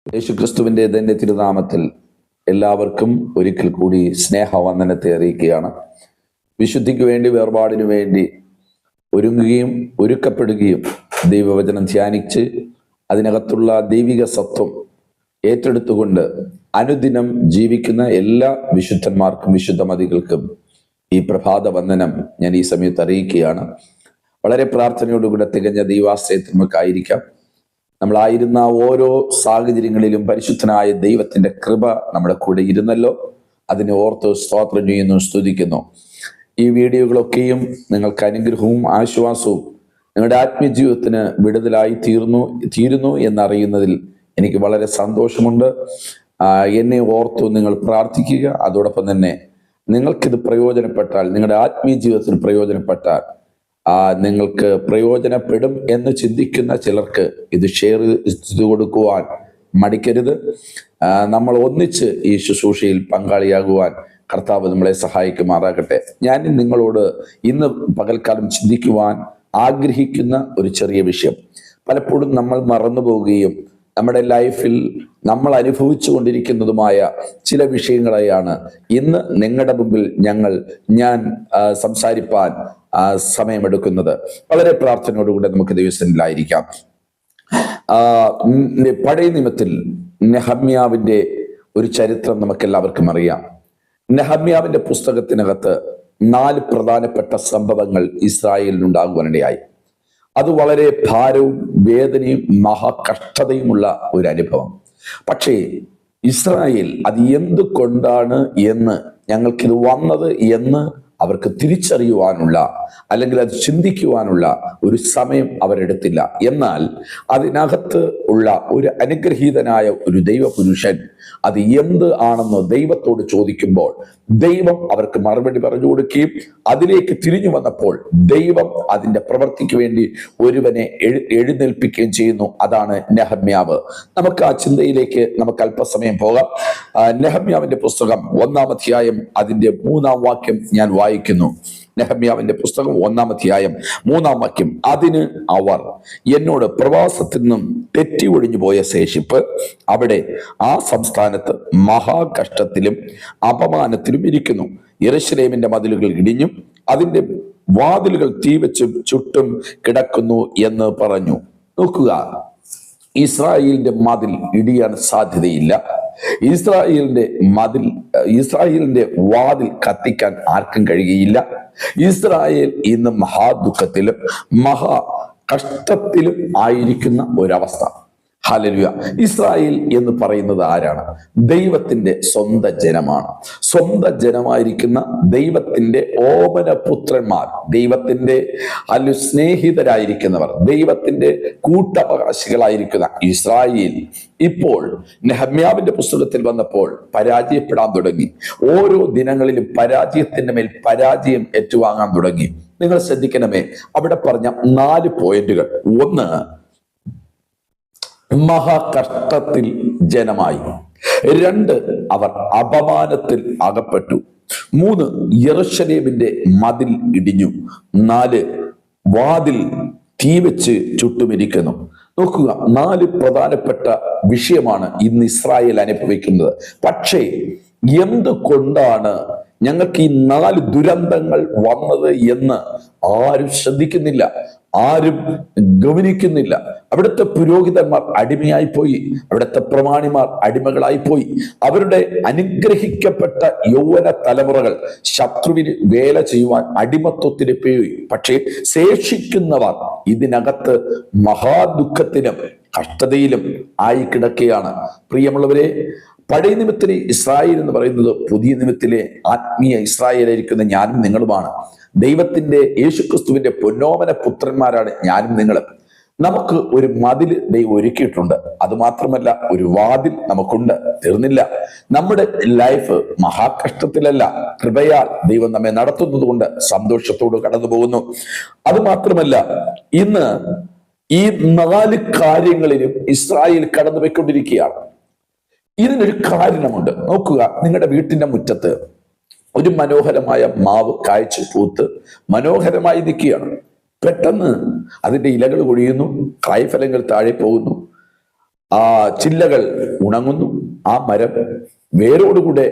യേശുക്രിസ്തുവിന്റെ തന്നെ തിരുനാമത്തിൽ എല്ലാവർക്കും ഒരിക്കൽ കൂടി സ്നേഹവന്ദനത്തെ അറിയിക്കുകയാണ്. വിശുദ്ധിക്ക് വേണ്ടി, വേർപാടിനു വേണ്ടി ഒരുക്കപ്പെടുകയും ദൈവവചനം ധ്യാനിച്ച് അതിനകത്തുള്ള ദൈവിക സത്വം ഏറ്റെടുത്തുകൊണ്ട് അനുദിനം ജീവിക്കുന്ന എല്ലാ വിശുദ്ധന്മാർക്കും വിശുദ്ധമതികൾക്കും ഈ പ്രഭാത വന്ദനം ഞാൻ ഈ സമയത്ത് അറിയിക്കുകയാണ്. വളരെ പ്രാർത്ഥനയോടുകൂടെ തികഞ്ഞ ദൈവാശ്രയത്തിൽ നമുക്കായിരിക്കാം. നമ്മളായിരുന്ന ഓരോ സാഹചര്യങ്ങളിലും പരിശുദ്ധനായ ദൈവത്തിന്റെ കൃപ നമ്മുടെ കൂടെ ഇരുന്നല്ലോ. അതിനെ ഓർത്ത് സ്തോത്രം ചെയ്യുന്നു, സ്തുതിക്കുന്നു. ഈ വീഡിയോകളൊക്കെയും നിങ്ങൾക്ക് അനുഗ്രഹവും ആശ്വാസവും നിങ്ങളുടെ ആത്മീയ ജീവിതത്തിന് വിടുതലായി തീരുന്നു എന്നറിയുന്നതിൽ എനിക്ക് വളരെ സന്തോഷമുണ്ട്. എന്നെ ഓർത്തു നിങ്ങൾ പ്രാർത്ഥിക്കുക. അതോടൊപ്പം തന്നെ നിങ്ങൾക്കിത് പ്രയോജനപ്പെട്ടാൽ, നിങ്ങളുടെ ആത്മീയ ജീവിതത്തിൽ പ്രയോജനപ്പെട്ടാൽ, നിങ്ങൾക്ക് പ്രയോജനപ്പെടും എന്ന് ചിന്തിക്കുന്ന ചിലർക്ക് ഇത് ഷെയർ ചെയ്ത് കൊടുക്കുവാൻ മടിക്കരുത്. നമ്മൾ ഒന്നിച്ച് ഈ ശുശ്രൂഷയിൽ പങ്കാളിയാകുവാൻ കർത്താവ് നമ്മളെ സഹായിക്കുമാറാകട്ടെ. ഞാൻ നിങ്ങളോട് ഇന്ന് പകൽക്കാലം ചിന്തിക്കുവാൻ ആഗ്രഹിക്കുന്ന ഒരു ചെറിയ വിഷയം, പലപ്പോഴും നമ്മൾ മറന്നു പോവുകയും നമ്മുടെ ലൈഫിൽ നമ്മൾ അനുഭവിച്ചു കൊണ്ടിരിക്കുന്നതുമായ ചില വിഷയങ്ങളെയാണ് ഇന്ന് നിങ്ങളുടെ മുമ്പിൽ ഞാൻ സംസാരിപ്പാൻ സമയമെടുക്കുന്നത്. വളരെ പ്രാർത്ഥനയോടുകൂടെ നമുക്ക് ദൈവസന്നിധിയിലായിരിക്കാം. പഴയ നിയമത്തിൽ നെഹമ്യാവിന്റെ ഒരു ചരിത്രം നമുക്കെല്ലാവർക്കും അറിയാം. നെഹമ്യാവിന്റെ പുസ്തകത്തിനകത്ത് 4 പ്രധാനപ്പെട്ട സംഭവങ്ങൾ ഇസ്രായേലിനുണ്ടാകുവാനിടയായി. അത് വളരെ ഭാരവും വേദനയും മഹാകഷ്ടതയുമുള്ള ഒരു അനുഭവം. പക്ഷേ ഇസ്രായേൽ അത് എന്തുകൊണ്ടാണ് എന്ന്, ഞങ്ങൾക്കിത് വന്നത് എന്ന് അവർക്ക് തിരിച്ചറിയുവാനുള്ള, അല്ലെങ്കിൽ അത് ചിന്തിക്കുവാനുള്ള ഒരു സമയം അവരെടുത്തില്ല. എന്നാൽ അതിനകത്ത് ഉള്ള ഒരു അനുഗ്രഹീതനായ ഒരു ദൈവപുരുഷൻ അത് എന്ത് ആണെന്ന് ദൈവത്തോട് ചോദിക്കുമ്പോൾ ദൈവം അവർക്ക് മറുപടി പറഞ്ഞു കൊടുക്കുകയും അതിലേക്ക് തിരിഞ്ഞു വന്നപ്പോൾ ദൈവം അതിൻ്റെ പ്രവൃത്തിക്ക് വേണ്ടി ഒരുവനെ എഴുന്നേൽപ്പിക്കുകയും ചെയ്യുന്നു. അതാണ് നെഹമ്യാവ്. നമുക്ക് ആ ചിന്തയിലേക്ക് നമുക്ക് അല്പസമയം പോകാം. നെഹമ്യാവിന്റെ പുസ്തകം 1-ാം അധ്യായം അതിൻ്റെ 3-ാം വാക്യം ഞാൻ വായിക്കുന്നു. നെഹമ്യാവിന്റെ പുസ്തകം 1-ാം അധ്യായം 3-ാം വാക്യം: അതിന് അവർ എന്നോട് പ്രവാസത്തിൽ നിന്നും തെറ്റി ഒഴിഞ്ഞു പോയ ശേഷിപ്പ് അവിടെ ആ സംസ്ഥാനത്ത് മഹാകഷ്ടത്തിലും അപമാനത്തിലും ഇരിക്കുന്നു. യെരൂശലേമിന്റെ മതിലുകൾ ഇടിഞ്ഞും അതിന്റെ വാതിലുകൾ തീവച്ചും ചുട്ടും കിടക്കുന്നു എന്ന് പറഞ്ഞു. നോക്കുക, ഇസ്രായേലിന്റെ മതിൽ ഇടിയാൻ സാധ്യതയില്ല. ഇസ്രായേലിന്റെ വാതിൽ കത്തിക്കാൻ ആർക്കും കഴിയുകയില്ല. ഇസ്രായേൽ ഇന്ന് മഹാദുഃഖത്തിലും മഹാ കഷ്ടത്തിലും ആയിരിക്കുന്ന ഒരവസ്ഥ. ഹല്ലേലൂയ. ഇസ്രായേൽ എന്ന് പറയുന്നത് ആരാണ്? ദൈവത്തിന്റെ സ്വന്തം ജനമാണ്. സ്വന്തം ജനമായിരിക്കുന്ന ദൈവത്തിന്റെ ഓമനപുത്രന്മാർ, ദൈവത്തിന്റെ സ്നേഹിതരായിരിക്കുന്നവർ, ദൈവത്തിന്റെ കൂട്ടവകാശികളായിരിക്കുന്ന ഇസ്രായേൽ ഇപ്പോൾ നെഹമ്യാവിന്റെ പുസ്തകത്തിൽ വന്നപ്പോൾ പരാജയപ്പെടാൻ തുടങ്ങി. ഓരോ ദിനങ്ങളിലും പരാജയത്തിന്റെ മേൽ പരാജയം ഏറ്റുവാങ്ങാൻ തുടങ്ങി. നിങ്ങൾ ശ്രദ്ധിക്കണമേ, അവിടെ പറഞ്ഞ 4 പോയിന്റുകൾ. 1, മഹാകഷ്ടത്തിൽ ജനമായി. 2, അവർ അപമാനത്തിൽ അകപ്പെട്ടു. 3, യെരൂശലേമിന്റെ മതിൽ ഇടിഞ്ഞു. 4, വാതിൽ തീവച്ച് ചുട്ടുമിരിക്കുന്നു. നോക്കുക, 4 പ്രധാനപ്പെട്ട വിഷയമാണ് ഇന്ന് ഇസ്രായേൽ അനുഭവിക്കുന്നത്. പക്ഷേ എന്തുകൊണ്ടാണ് ഞങ്ങൾക്ക് ഈ 4 ദുരന്തങ്ങൾ വന്നത് എന്ന് ആരും ശ്രദ്ധിക്കുന്നില്ല, ആരും ഗവനിക്കുന്നില്ല. അവിടുത്തെ പുരോഹിതന്മാർ അടിമയായിപ്പോയി, അവിടുത്തെ പ്രമാണിമാർ അടിമകളായിപ്പോയി. അവരുടെ അനുഗ്രഹിക്കപ്പെട്ട യൗവന തലമുറകൾ ശത്രുവിന് വേല ചെയ്യുവാൻ അടിമത്വത്തിന് പോയി. പക്ഷേ ശേഷിക്കുന്നവർ ഇതിനകത്ത് മഹാദുഃഖത്തിലും കഷ്ടതയിലും ആയി കിടക്കുകയാണ്. പ്രിയമുള്ളവരെ, പഴയ നിയമത്തിലെ ഇസ്രായേൽ എന്ന് പറയുന്നത് പുതിയ നിയമത്തിലെ ആത്മീയ ഇസ്രായേലായിരിക്കുന്ന ഞാനും നിങ്ങളുമാണ്. ദൈവത്തിന്റെ യേശുക്രിസ്തുവിന്റെ പൊന്നോമന പുത്രന്മാരാണ് ഞാനും നിങ്ങളും. നമുക്ക് ഒരു മതിൽ ദൈവം ഒരുക്കിയിട്ടുണ്ട്. അത് മാത്രമല്ല, ഒരു വാതിൽ നമുക്കുണ്ട്. തീർന്നില്ല. നമ്മുടെ ലൈഫ് മഹാകഷ്ടത്തിലല്ല, കൃപയാൽ ദൈവം നമ്മെ നടത്തുന്നത് കൊണ്ട് സന്തോഷത്തോട് കടന്നു പോകുന്നു. അത് മാത്രമല്ല, ഇന്ന് ഈ 4 കാര്യങ്ങളിലും ഇസ്രായേൽ കടന്നു പോയിക്കൊണ്ടിരിക്കുകയാണ്. ഇതിനൊരു കാരണമുണ്ട്. നോക്കുക, നിങ്ങളുടെ വീട്ടിന്റെ മുറ്റത്ത് ഒരു മനോഹരമായ മാവ് കായ്ച്ചു പൂത്ത് മനോഹരമായി നിൽക്കുകയാണ്. പെട്ടെന്ന് അതിന്റെ ഇലകൾ കൊഴിയുന്നു, കായ്ഫലങ്ങൾ താഴെ പോകുന്നു. ആ ചില്ലകൾ ഉണങ്ങുന്നു, ആ മരം വേരോടുകൂടെ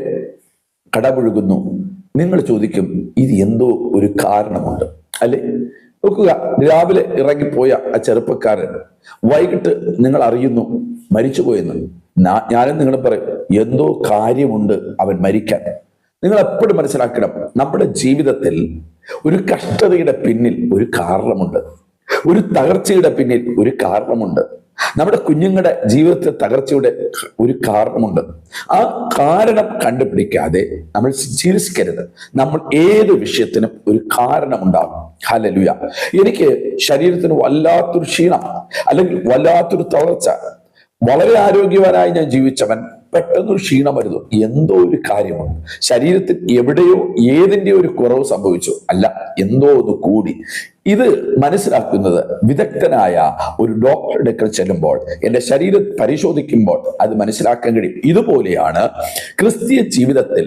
കടപുഴുകുന്നു. നിങ്ങൾ ചോദിക്കും, ഇത് എന്തോ ഒരു കാരണമുണ്ട് അല്ലെ? നോക്കുക, രാവിലെ ഇറങ്ങിപ്പോയ ആ ചെറുപ്പക്കാരൻ വൈകിട്ട് നിങ്ങൾ അറിയുന്നു മരിച്ചുപോയെന്ന്. ഞാനും നിങ്ങളും പറയും, എന്തോ കാര്യമുണ്ട് അവൻ മരിക്കാൻ. നിങ്ങൾ എപ്പോഴും മനസ്സിലാക്കണം, നമ്മുടെ ജീവിതത്തിൽ ഒരു കഷ്ടതയുടെ പിന്നിൽ ഒരു കാരണമുണ്ട്, ഒരു തകർച്ചയുടെ പിന്നിൽ ഒരു കാരണമുണ്ട്, നമ്മുടെ കുഞ്ഞുങ്ങളുടെ ജീവിതത്തിലെ തകർച്ചയുടെ ഒരു കാരണമുണ്ട്. ആ കാരണം കണ്ടുപിടിക്കാതെ നമ്മൾ ചിരിക്കരുത്. നമ്മൾ ഏത് വിഷയത്തിനും ഒരു കാരണമുണ്ടാകും. ഹല്ലേലൂയ. എനിക്ക് ശരീരത്തിന് വല്ലാത്തൊരു ക്ഷീണം അല്ലെങ്കിൽ വല്ലാത്തൊരു തളർച്ച, വളരെ ആരോഗ്യവാനായി ഞാൻ ജീവിച്ചവൻ പെട്ടെന്നൊരു ക്ഷീണം വരുന്നു. എന്തോ ഒരു കാര്യമുണ്ട് ശരീരത്തിൽ, എവിടെയോ ഏതിൻ്റെ ഒരു കുറവ് സംഭവിച്ചു, അല്ല എന്തോ ഒന്ന് കൂടി. ഇത് മനസ്സിലാക്കുന്നത് വിദഗ്ധനായ ഒരു ഡോക്ടറുടെ അടുക്കൽ ചെല്ലുമ്പോൾ, എൻ്റെ ശരീരം പരിശോധിക്കുമ്പോൾ അത് മനസ്സിലാക്കാൻ കഴിയും. ഇതുപോലെയാണ് ക്രിസ്തീയ ജീവിതത്തിൽ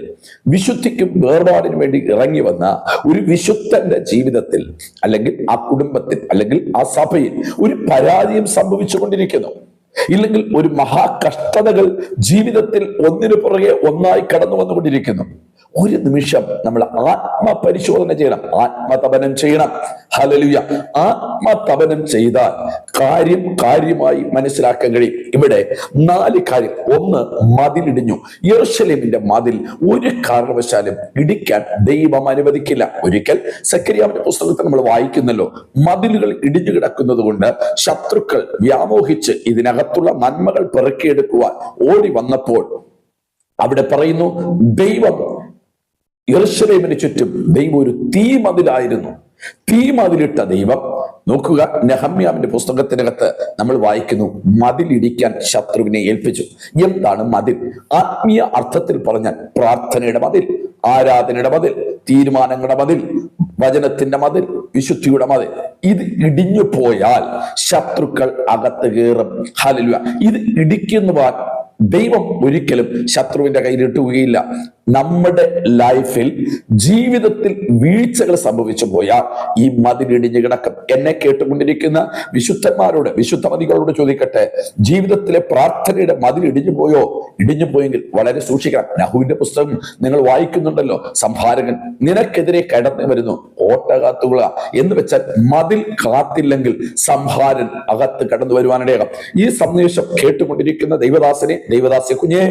വിശുദ്ധിക്കും വേർപാടിനും വേണ്ടി ഇറങ്ങി വന്ന ഒരു വിശുദ്ധന്റെ ജീവിതത്തിൽ അല്ലെങ്കിൽ ആ കുടുംബത്തിൽ അല്ലെങ്കിൽ ആ സഭയിൽ ഒരു പരാജയം സംഭവിച്ചുകൊണ്ടിരിക്കുന്നു. ഇല്ലെങ്കിൽ ഒരു മഹാകഷ്ടതകൾ ജീവിതത്തിൽ ഒന്നിനു പുറകെ ഒന്നായി കടന്നു വന്നുകൊണ്ടിരിക്കുന്നു. ഒരു നിമിഷം നമ്മൾ ആത്മപരിശോധന ചെയ്യണം, ആത്മതപനം ചെയ്യണം. ഹല്ലേലൂയ. ആത്മതപനം ചെയ്താൽ കാര്യമായി മനസ്സിലാക്കാൻ കഴിയും. ഇവിടെ 4 കാര്യം. ഒന്ന്, മതിലിടിഞ്ഞു. യെരൂശലേമിന്റെ മതിൽ ഒരു കാരണവശാലും ഇടിക്കാൻ ദൈവം അനുവദിക്കില്ല. ഒരിക്കൽ സെഖര്യാവിന്റെ പുസ്തകത്തിൽ നമ്മൾ വായിക്കുന്നല്ലോ, മതിലുകൾ ഇടിഞ്ഞു കിടക്കുന്നത് കൊണ്ട് ശത്രുക്കൾ വ്യാമോഹിച്ച് ഇതിനകത്തുള്ള നന്മകൾ പെറുക്കിയെടുക്കുവാൻ ഓടി വന്നപ്പോൾ അവിടെ പറയുന്നു, ദൈവം യെരൂശലേമിന് ചുറ്റും ദൈവം ഒരു തീമതിലായിരുന്നു. തീമതിലിട്ട ദൈവം, നോക്കുക, നെഹമ്യാവിന്റെ പുസ്തകത്തിനകത്ത് നമ്മൾ വായിക്കുന്നു, മതിലിടിക്കാൻ ശത്രുവിനെ ഏൽപ്പിച്ചു. എന്താണ് മതിൽ? ആത്മീയ അർത്ഥത്തിൽ പറഞ്ഞാൽ പ്രാർത്ഥനയുടെ മതിൽ, ആരാധനയുടെ മതിൽ, തീരുമാനങ്ങളുടെ മതിൽ, വചനത്തിന്റെ മതിൽ, വിശുദ്ധിയുടെ മതിൽ. ഇത് ഇടിഞ്ഞു പോയാൽ ശത്രുക്കൾ അകത്ത് കയറും. ഹല്ലേലൂയ. ഇത് ഇടിക്കുന്നുവാൻ ദൈവം ഒരിക്കലും ശത്രുവിന്റെ കയ്യിലിട്ടുകയില്ല. നമ്മുടെ ലൈഫിൽ ജീവിതത്തിൽ വീഴ്ചകൾ സംഭവിച്ചു പോയാൽ ഈ മതിലിടിഞ്ഞു കിടക്കും. എന്നെ കേട്ടുകൊണ്ടിരിക്കുന്ന വിശുദ്ധന്മാരോട്, വിശുദ്ധമതികളോട് ചോദിക്കട്ടെ, ജീവിതത്തിലെ പ്രാർത്ഥനയുടെ മതിൽ ഇടിഞ്ഞു പോയോ? ഇടിഞ്ഞു പോയെങ്കിൽ വളരെ സൂക്ഷിക്കണം. നഹൂവിന്റെ പുസ്തകം നിങ്ങൾ വായിക്കുന്നുണ്ടല്ലോ, സംഹാരകൻ നിനക്കെതിരെ കടന്നു വരുന്നു, ഓട്ട കാത്തുകൊള്ളുക എന്ന് വെച്ചാൽ മതിൽ കാത്തില്ലെങ്കിൽ സംഹാരൻ അകത്ത് കടന്നു വരുവാനിടയാകും. ഈ സന്ദേശം കേട്ടുകൊണ്ടിരിക്കുന്ന ദൈവദാസനെ, ദൈവദാസ്യ കുഞ്ഞെ,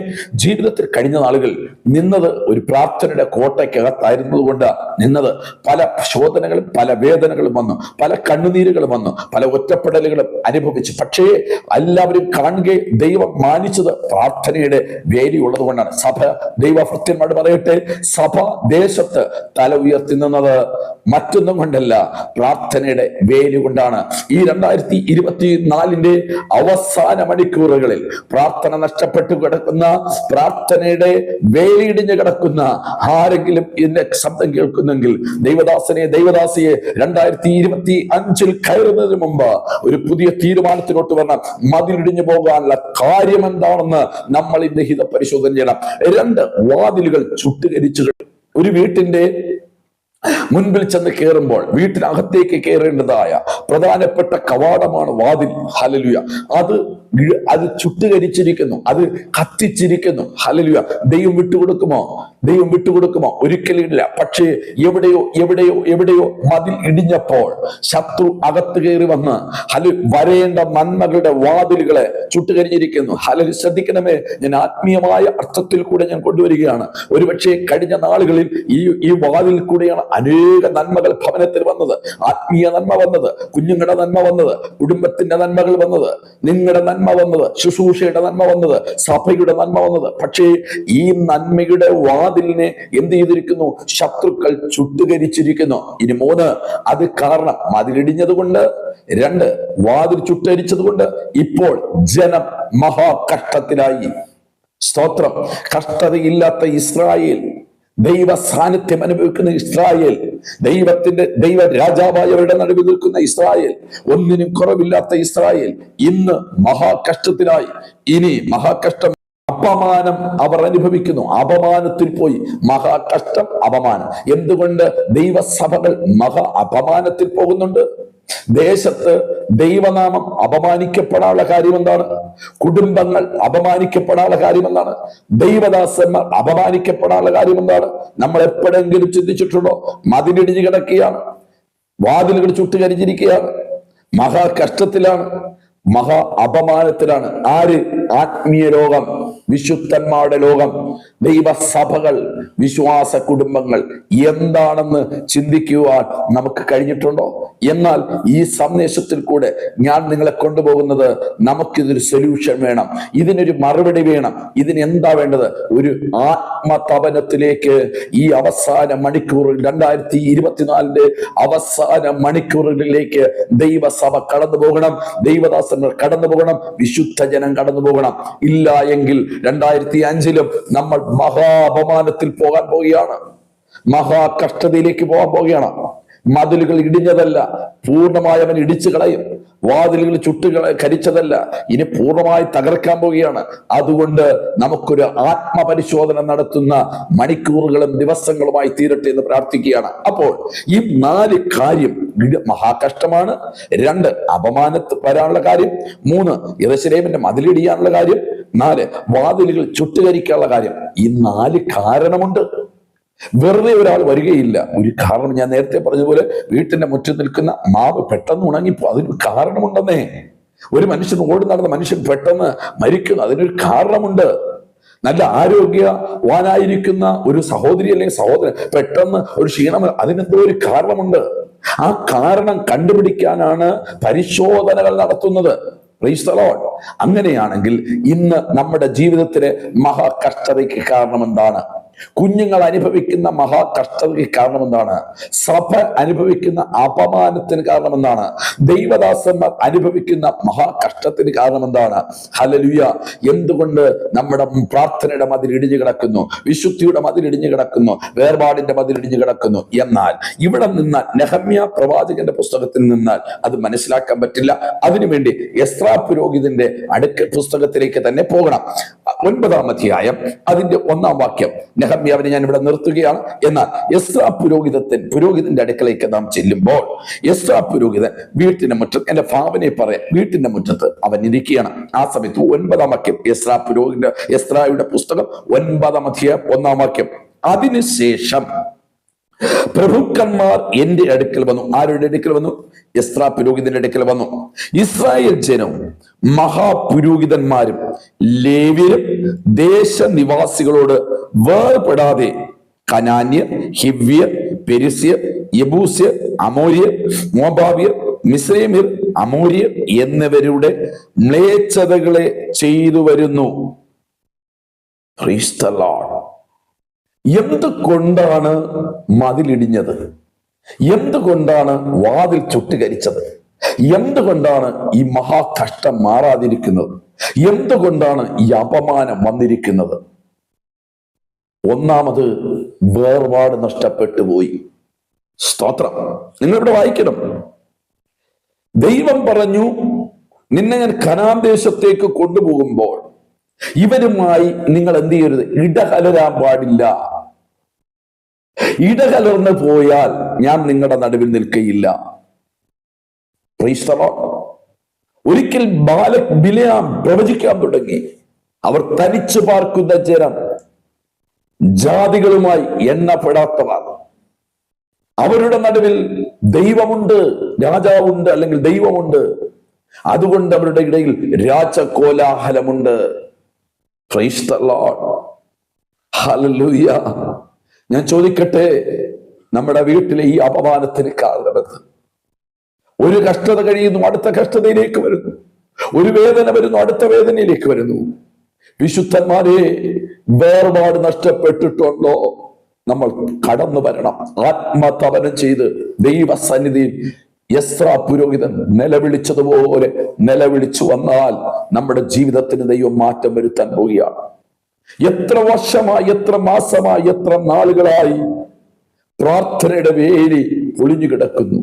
ജീവിതത്തിൽ കഴിഞ്ഞ നാളുകൾ നിന്നത് ഒരു പ്രാർത്ഥനയുടെ കോട്ടയ്ക്കകത്തായിരുന്നത് കൊണ്ട് നിന്നത് പല ശോധനകളും പല വേദനകളും വന്നു, പല കണ്ണുനീരുകളും വന്നു, പല ഒറ്റപ്പെടലുകളും അനുഭവിച്ചു. പക്ഷേ എല്ലാവരും കാണുകെ ദൈവം മാനിച്ചത് പ്രാർത്ഥനയുടെ വേലി ഉള്ളത് കൊണ്ടാണ്. സഭ, ദൈവഭൃത്യന്മാരോട് പറയട്ടെ, സഭ ദേശത്ത് തല ഉയർത്തി നിന്നത് മറ്റൊന്നും കൊണ്ടല്ല, പ്രാർത്ഥനയുടെ വേലി കൊണ്ടാണ്. ഈ 2024 അവസാന മണിക്കൂറുകളിൽ പ്രാർത്ഥന നഷ്ടപ്പെട്ടു കിടക്കുന്ന, പ്രാർത്ഥനയുടെ വേലിയിടിഞ്ഞ് കിടക്കുന്ന ആരെങ്കിലും ഇതിന്റെ ശബ്ദം കേൾക്കുന്നെങ്കിൽ, ദൈവദാസനെ, ദൈവദാസിയെ, 2025 കയറുന്നതിന് മുമ്പ് ഒരു പുതിയ തീരുമാനത്തിലോട്ട് വരണം. മതിലിടിഞ്ഞു പോകാനുള്ള കാര്യം എന്താണെന്ന് നമ്മൾ ഇന്ന് ഹിത പരിശോധന ചെയ്യണം. 2 വാതിലുകൾ ചുട്ടുകരിച്ചു. ഒരു വീട്ടിന്റെ മുൻപിൽ ചെന്ന് കയറുമ്പോൾ വീട്ടിനകത്തേക്ക് കയറേണ്ടതായ പ്രധാനപ്പെട്ട കവാടമാണ് വാതിൽ. ഹല്ലേലൂയ. അത് ചുട്ടുകരിച്ചിരിക്കുന്നു, അത് കത്തിച്ചിരിക്കുന്നു. ഹല്ലേലൂയ. ദൈവം വിട്ടുകൊടുക്കുമോ? ദൈവം വിട്ടുകൊടുക്കുമോ? ഒരിക്കലും ഇല്ല. പക്ഷേ എവിടെയോ മതിൽ ഇടിഞ്ഞപ്പോൾ ശത്രു അകത്ത് കയറി വന്ന് വരേണ്ട നന്മകളുടെ വാതിലുകളെ ചുട്ടുകരിഞ്ഞിരിക്കുന്നു. ശ്രദ്ധിക്കണമേ, ഞാൻ ആത്മീയമായ അർത്ഥത്തിൽ കൂടെ ഞാൻ കൊണ്ടുവരികയാണ്. ഒരുപക്ഷെ കഴിഞ്ഞ നാളുകളിൽ ഈ വാതിൽ കൂടെയാണ് അനേക നന്മകൾ ഭവനത്തിൽ വന്നത്, ആത്മീയ നന്മ വന്നത്, കുഞ്ഞുങ്ങളുടെ നന്മ വന്നത്, കുടുംബത്തിന്റെ നന്മകൾ വന്നത്, നിങ്ങളുടെ നന്മ വന്നത്, ശുശ്രൂഷയുടെ നന്മ വന്നത്, സഭയുടെ നന്മ വന്നത്. പക്ഷേ ഈ നന്മയുടെ വാതിലിനെ എന്ത് ചെയ്തിരിക്കുന്നു? ശത്രുക്കൾ ചുട്ടുകരിച്ചിരിക്കുന്നു. ഇനി 3, അത് കാരണം മതിലിടിഞ്ഞത് കൊണ്ട്. 2, വാതിൽ ചുട്ടരിച്ചത് കൊണ്ട്. ഇപ്പോൾ ജനം മഹാകഷ്ടത്തിലായി. സ്തോത്രം. കഷ്ടതയില്ലാത്ത ഇസ്രായേൽ, ദൈവ സാന്നിധ്യം അനുഭവിക്കുന്ന ഇസ്രായേൽ, ദൈവ രാജാവായവരുടെ നടുവിൽ നിൽക്കുന്ന ഇസ്രായേൽ, ഒന്നിനും കുറവില്ലാത്ത ഇസ്രായേൽ ഇന്ന് മഹാകഷ്ടത്തിലായി. ഇനി മഹാകഷ്ടം, അപമാനം അവർ അനുഭവിക്കുന്നു. അപമാനത്തിൽ പോയി. മഹാകഷ്ടം, അപമാനം. എന്തുകൊണ്ട് ദൈവസഭകൾ അപമാനത്തിൽ പോകുന്നുണ്ട്? ദേശത്ത് ദൈവനാമം അപമാനിക്കപ്പെടാനുള്ള കാര്യം എന്താണ്? കുടുംബങ്ങൾ അപമാനിക്കപ്പെടാനുള്ള കാര്യം എന്താണ്? ദൈവദാസന്മാർ അപമാനിക്കപ്പെടാനുള്ള കാര്യം എന്താണ്? നമ്മൾ എപ്പോഴെങ്കിലും ചിന്തിച്ചിട്ടുണ്ടോ? മതിലിടിഞ്ഞു കിടക്കുകയാണ്, വാതിലുകൾ ചുട്ടുകരിഞ്ഞിരിക്കുകയാണ്, മഹാ കഷ്ടത്തിലാണ്, മഹാ അപമാനത്തിലാണ്. ആര്? ആത്മീയ ലോകം, വിശുദ്ധന്മാരുടെ ലോകം, ദൈവസഭകൾ, വിശ്വാസ കുടുംബങ്ങൾ. എന്താണെന്ന് ചിന്തിക്കുവാൻ നമുക്ക് കഴിഞ്ഞിട്ടുണ്ടോ? എന്നാൽ ഈ സന്ദേശത്തിൽ കൂടെ ഞാൻ നിങ്ങളെ കൊണ്ടുപോകുന്നത്, നമുക്കിതൊരു സൊല്യൂഷൻ വേണം, ഇതിനൊരു മറുപടി വേണം. ഇതിന് എന്താ വേണ്ടത്? ഒരു ആത്മതപനത്തിലേക്ക് ഈ അവസാന മണിക്കൂറിൽ, 2024 അവസാന മണിക്കൂറുകളിലേക്ക് ദൈവസഭ കടന്നു പോകണം, ദൈവദാസന്മാർ കടന്നു പോകണം, വിശുദ്ധ ജനം കടന്നു പോകണം. ഇല്ല എങ്കിൽ 2005 നമ്മൾ മഹാ അപമാനത്തിൽ പോകാൻ പോവുകയാണ്, മഹാ കഷ്ടതയിലേക്ക് പോകാൻ പോവുകയാണ്. മതിലുകൾ ഇടിഞ്ഞതല്ല, പൂർണ്ണമായി അവൻ ഇടിച്ചു കളയും. വാതിലുകൾ കരിച്ചതല്ല, ഇനി പൂർണ്ണമായി തകർക്കാൻ പോവുകയാണ്. അതുകൊണ്ട് നമുക്കൊരു ആത്മപരിശോധന നടത്തുന്ന മണിക്കൂറുകളും ദിവസങ്ങളുമായി തീരട്ടെ എന്ന് പ്രാർത്ഥിക്കുകയാണ്. അപ്പോൾ ഈ 4 കാര്യം മഹാകഷ്ടമാണ്. 2 അപമാനത്ത് വരാനുള്ള കാര്യം. 3 യെരൂശലേമിന്റെ മതിലിടിയാനുള്ള കാര്യം. 4 വാതിലുകൾ ചുട്ടുകരിക്കാനുള്ള കാര്യം. ഈ 4 കാരണമുണ്ട്. വെറുതെ ഒരാൾ വരികയില്ല. ഒരു കാരണം, ഞാൻ നേരത്തെ പറഞ്ഞതുപോലെ വീട്ടിന്റെ മുറ്റത്ത് നിൽക്കുന്ന മാവ് പെട്ടെന്ന് ഉണങ്ങിപ്പോ, അതിനൊരു കാരണമുണ്ടെന്നേ. ഒരു മനുഷ്യൻ ഓടി നടന്ന മനുഷ്യൻ പെട്ടെന്ന് മരിക്കുന്നു, അതിനൊരു കാരണമുണ്ട്. നല്ല ആരോഗ്യവാനായിരിക്കുന്ന ഒരു സഹോദരി അല്ലെങ്കിൽ സഹോദരൻ പെട്ടെന്ന് ഒരു ക്ഷീണം, അതിനെന്തോ ഒരു കാരണമുണ്ട്. ആ കാരണം കണ്ടുപിടിക്കാനാണ് പരിശോധനകൾ നടത്തുന്നത്. Price the Lord. അങ്ങനെയാണെങ്കിൽ ഇന്ന് നമ്മുടെ ജീവിതത്തിലെ മഹാകഷ്ടതയ്ക്ക് കാരണം എന്താണ്? കുഞ്ഞുങ്ങൾ അനുഭവിക്കുന്ന മഹാകഷ്ടതയ്ക്ക് കാരണം എന്താണ്? സഭ അനുഭവിക്കുന്ന അപമാനത്തിന് കാരണം എന്താണ്? ദൈവദാസന്മാർ അനുഭവിക്കുന്ന മഹാകഷ്ടത്തിന് കാരണം എന്താണ്? ഹല്ലേലൂയ. എന്തുകൊണ്ട് നമ്മുടെ പ്രാർത്ഥനയുടെ മതിൽ ഇടിഞ്ഞു കിടക്കുന്നു, വിശുദ്ധിയുടെ മതിൽ ഇടിഞ്ഞു കിടക്കുന്നു, വേർപാടിന്റെ മതിൽ ഇടിഞ്ഞു കിടക്കുന്നു? എന്നാൽ ഇവിടെ നിന്നാൽ, നെഹമ്യാ പ്രവാചകന്റെ പുസ്തകത്തിൽ നിന്നാൽ അത് മനസ്സിലാക്കാൻ പറ്റില്ല. അതിനുവേണ്ടി എസ്രാ പുരോഹിതന്റെ പുസ്തകത്തിലേക്ക് തന്നെ പോകണം. 9-ാം അധ്യായം അതിന്റെ 1-ാം വാക്യം. നെഹമ്യാവിനെ ഞാൻ ഇവിടെ നിർത്തുകയാണ്. എന്നാൽ എസ്രാ പുരോഹിതന്റെ അടുക്കലേക്ക് നാം ചെല്ലുമ്പോൾ, എസ്രാ പുരോഹിതൻ വീട്ടിന്റെ മുറ്റത്ത്, എന്റെ ഭാവനെ പറയാം, വീട്ടിന്റെ മുറ്റത്ത് അവൻ ഇരിക്കുകയാണ്. ആ സമയത്ത് 9-ാം വാക്യം, എസ്രായുടെ പുസ്തകം 9-ാം അധ്യായം 1-ാം വാക്യം. അതിനുശേഷം പ്രഭുക്കന്മാർ എന്റെ അടുക്കൽ വന്നു. ആരുടെ അടുക്കൽ വന്നു? എസ്രാ പുരോഹിതന്റെ അടുക്കൽ വന്നു. ഇസ്രായേൽ ജനവും മഹാപുരോഹിതന്മാരും ലേവ്യരും ദേശനിവാസികളോട് വേർപെടാതെ കനാന്യർ, ഹിവ്യർ, പെരിസ്യർ, യെബൂസ്യർ, അമോര്യർ, മോബാബ്യർ, മിസ്രൈമ്യർ, അമോര്യർ എന്നിവരുടെ മ്ലേച്ഛതകളെ ചെയ്തു വരുന്നു. Price the Lord. എന്തുകൊണ്ടാണ് മതിലിടിഞ്ഞത്? എന്തുകൊണ്ടാണ് വാതിൽ ചുട്ടുകരിച്ചത്? എന്തുകൊണ്ടാണ് ഈ മഹാകഷ്ടം മാറാതിരിക്കുന്നത്? എന്തുകൊണ്ടാണ് ഈ അപമാനം വന്നിരിക്കുന്നത്? ഒന്നാമത്, വേർപാട് നഷ്ടപ്പെട്ടു പോയി. സ്തോത്രം. നിങ്ങളിവിടെ വായിക്കണം. ദൈവം പറഞ്ഞു, നിന്നെ ഞാൻ കനാൻ ദേശത്തേക്ക് കൊണ്ടുപോകുമ്പോൾ ഇവരുമായി നിങ്ങൾ എന്ത് ചെയ്യരുത്? ഇടകലരാൻ പാടില്ല. ഇടകലർന്ന് പോയാൽ ഞാൻ നിങ്ങളുടെ നടുവിൽ നിൽക്കയില്ല. Price the Lord. ഒരിക്കൽ ബിലെയാം പ്രവചിക്കാൻ തുടങ്ങി. അവർ തനിച്ചു പാർക്കുന്ന ജനം, ജാതികളുമായി എണ്ണപ്പെടാത്തവർ. അവരുടെ നടുവിൽ ദൈവമുണ്ട്, രാജാവുണ്ട്, അല്ലെങ്കിൽ ദൈവമുണ്ട്. അതുകൊണ്ട് അവരുടെ ഇടയിൽ രാജകോലാഹലമുണ്ട്. Praise the lord. ഹല്ലേലൂയ. ഞാൻ ചോദിക്കട്ടെ, നമ്മുടെ വീട്ടിലെ ഈ അപമാനത്തിന് കാരണമെന്ന്? ഒരു കഷ്ടത കഴിയുന്നു, അടുത്ത കഷ്ടതയിലേക്ക് വരുന്നു. ഒരു വേദന വരുന്നു, അടുത്ത വേദനയിലേക്ക് വരുന്നു. വിശുദ്ധന്മാരെ, വേർപാട് നഷ്ടപ്പെട്ടിട്ടുണ്ടോ? നമ്മൾ കടന്നു വരണം. ആത്മതപനം ചെയ്ത് ദൈവസന്നിധിയിൽ എസ്രാ പുരോഹിതൻ നിലവിളിച്ചതുപോലെ നിലവിളിച്ചു വന്നാൽ നമ്മുടെ ജീവിതത്തിന് ദൈവം മാറ്റം വരുത്താൻ പോവുകയാണ്. എത്ര വർഷമായി, എത്ര മാസമായി, എത്ര നാളുകളായി പ്രാർത്ഥനയുടെ വേലി പൊളിഞ്ഞു കിടക്കുന്നു,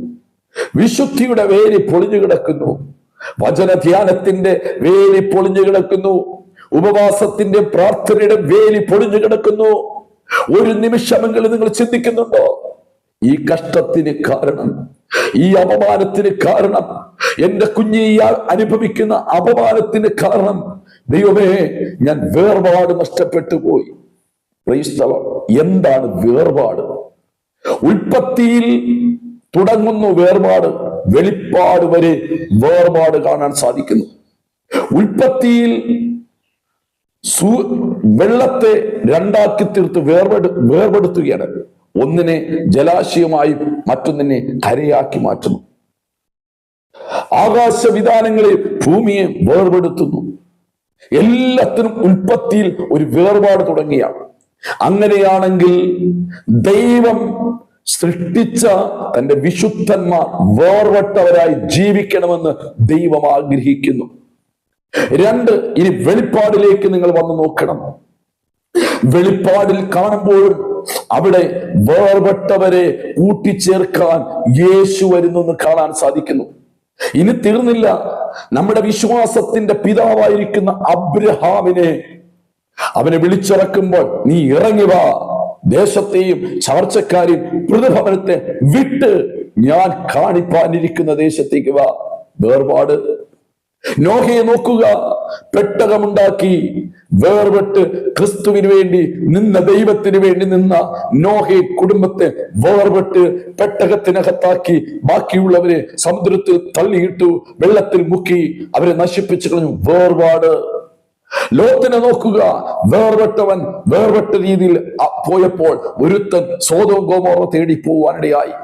വിശുദ്ധിയുടെ വേലി പൊളിഞ്ഞു കിടക്കുന്നു, വചനധ്യാനത്തിന്റെ വേലി പൊളിഞ്ഞു കിടക്കുന്നു, ഉപവാസത്തിന്റെ പ്രാർത്ഥനയുടെ വേലി പൊളിഞ്ഞു കിടക്കുന്നു. ഒരു നിമിഷമെങ്കിലും നിങ്ങൾ ചിന്തിക്കുന്നുണ്ടോ? ഈ കഷ്ടത്തിന് കാരണം, ഈ അപമാനത്തിന് കാരണം, എന്റെ കുഞ്ഞ് ഇയാൾ അനുഭവിക്കുന്ന അപമാനത്തിന് കാരണം, ദൈവമേ ഞാൻ വേർപാട് നഷ്ടപ്പെട്ടു പോയി. Price the Lord. എന്താണ് വേർപാട്? ഉൽപ്പത്തിയിൽ തുടങ്ങുന്നു വേർപാട്, വെളിപ്പാട് വരെ വേർപാട് കാണാൻ സാധിക്കുന്നു. ഉൽപ്പത്തിയിൽ വെള്ളത്തെ രണ്ടാക്കി തീർത്ത് വേർപെടുത്തുകയാണ്. ഒന്നിനെ ജലാശയമായും മറ്റൊന്നിനെ കരയാക്കി മാറ്റുന്നു. ആകാശവിധാനങ്ങളെ ഭൂമിയെ വേർപെടുത്തുന്നു. എല്ലാത്തിനും ഉൽപ്പത്തിയിൽ ഒരു വേർപാട് തുടങ്ങിയാണ്. അങ്ങനെയാണെങ്കിൽ ദൈവം സൃഷ്ടിച്ച തന്റെ വിശുദ്ധന്മാർ വേർപെട്ടവരായി ജീവിക്കണമെന്ന് ദൈവം ആഗ്രഹിക്കുന്നു. രണ്ട്, ഇനി വെളിപ്പാടിലേക്ക് നിങ്ങൾ വന്ന് നോക്കണം. വെളിപ്പാടിൽ കാണുമ്പോഴും അവിടെ വേർപെട്ടവരെ കൂട്ടിച്ചേർക്കാൻ യേശു വരുന്നു എന്ന് കാണാൻ സാധിക്കുന്നു. ഇനി തീർന്നില്ല. നമ്മുടെ വിശ്വാസത്തിന്റെ പിതാവായിരിക്കുന്ന അബ്രഹാമിനെ അവനെ വിളിച്ചിറക്കുമ്പോൾ, നീ ഇറങ്ങി വാ, ദേശത്തെയും ചർച്ചക്കാരെയും പ്രതിഭവനത്തെ വിട്ട് ഞാൻ കാണിപ്പാനിരിക്കുന്ന ദേശത്തേക്ക് വാ. വേർപാട്. നോഹയെ നോക്കുക, പെട്ടകമുണ്ടാക്കി വേർപെട്ട് ക്രിസ്തുവിന് വേണ്ടി നിന്ന, ദൈവത്തിന് വേണ്ടി നിന്ന നോഹയെ കുടുംബത്തെ വേർപെട്ട് പെട്ടകത്തിനകത്താക്കി ബാക്കിയുള്ളവരെ സമുദ്രത്തിൽ തള്ളിയിട്ടു, വെള്ളത്തിൽ മുക്കി അവരെ നശിപ്പിച്ചു കളഞ്ഞു. വേർപാട്. ലോത്തിനെ നോക്കുക, വേർപെട്ടവൻ വേർപെട്ട രീതിയിൽ പോയപ്പോൾ ഒരുത്തൻ സോദോം ഗോമോറ തേടി പോവാനിടയായി.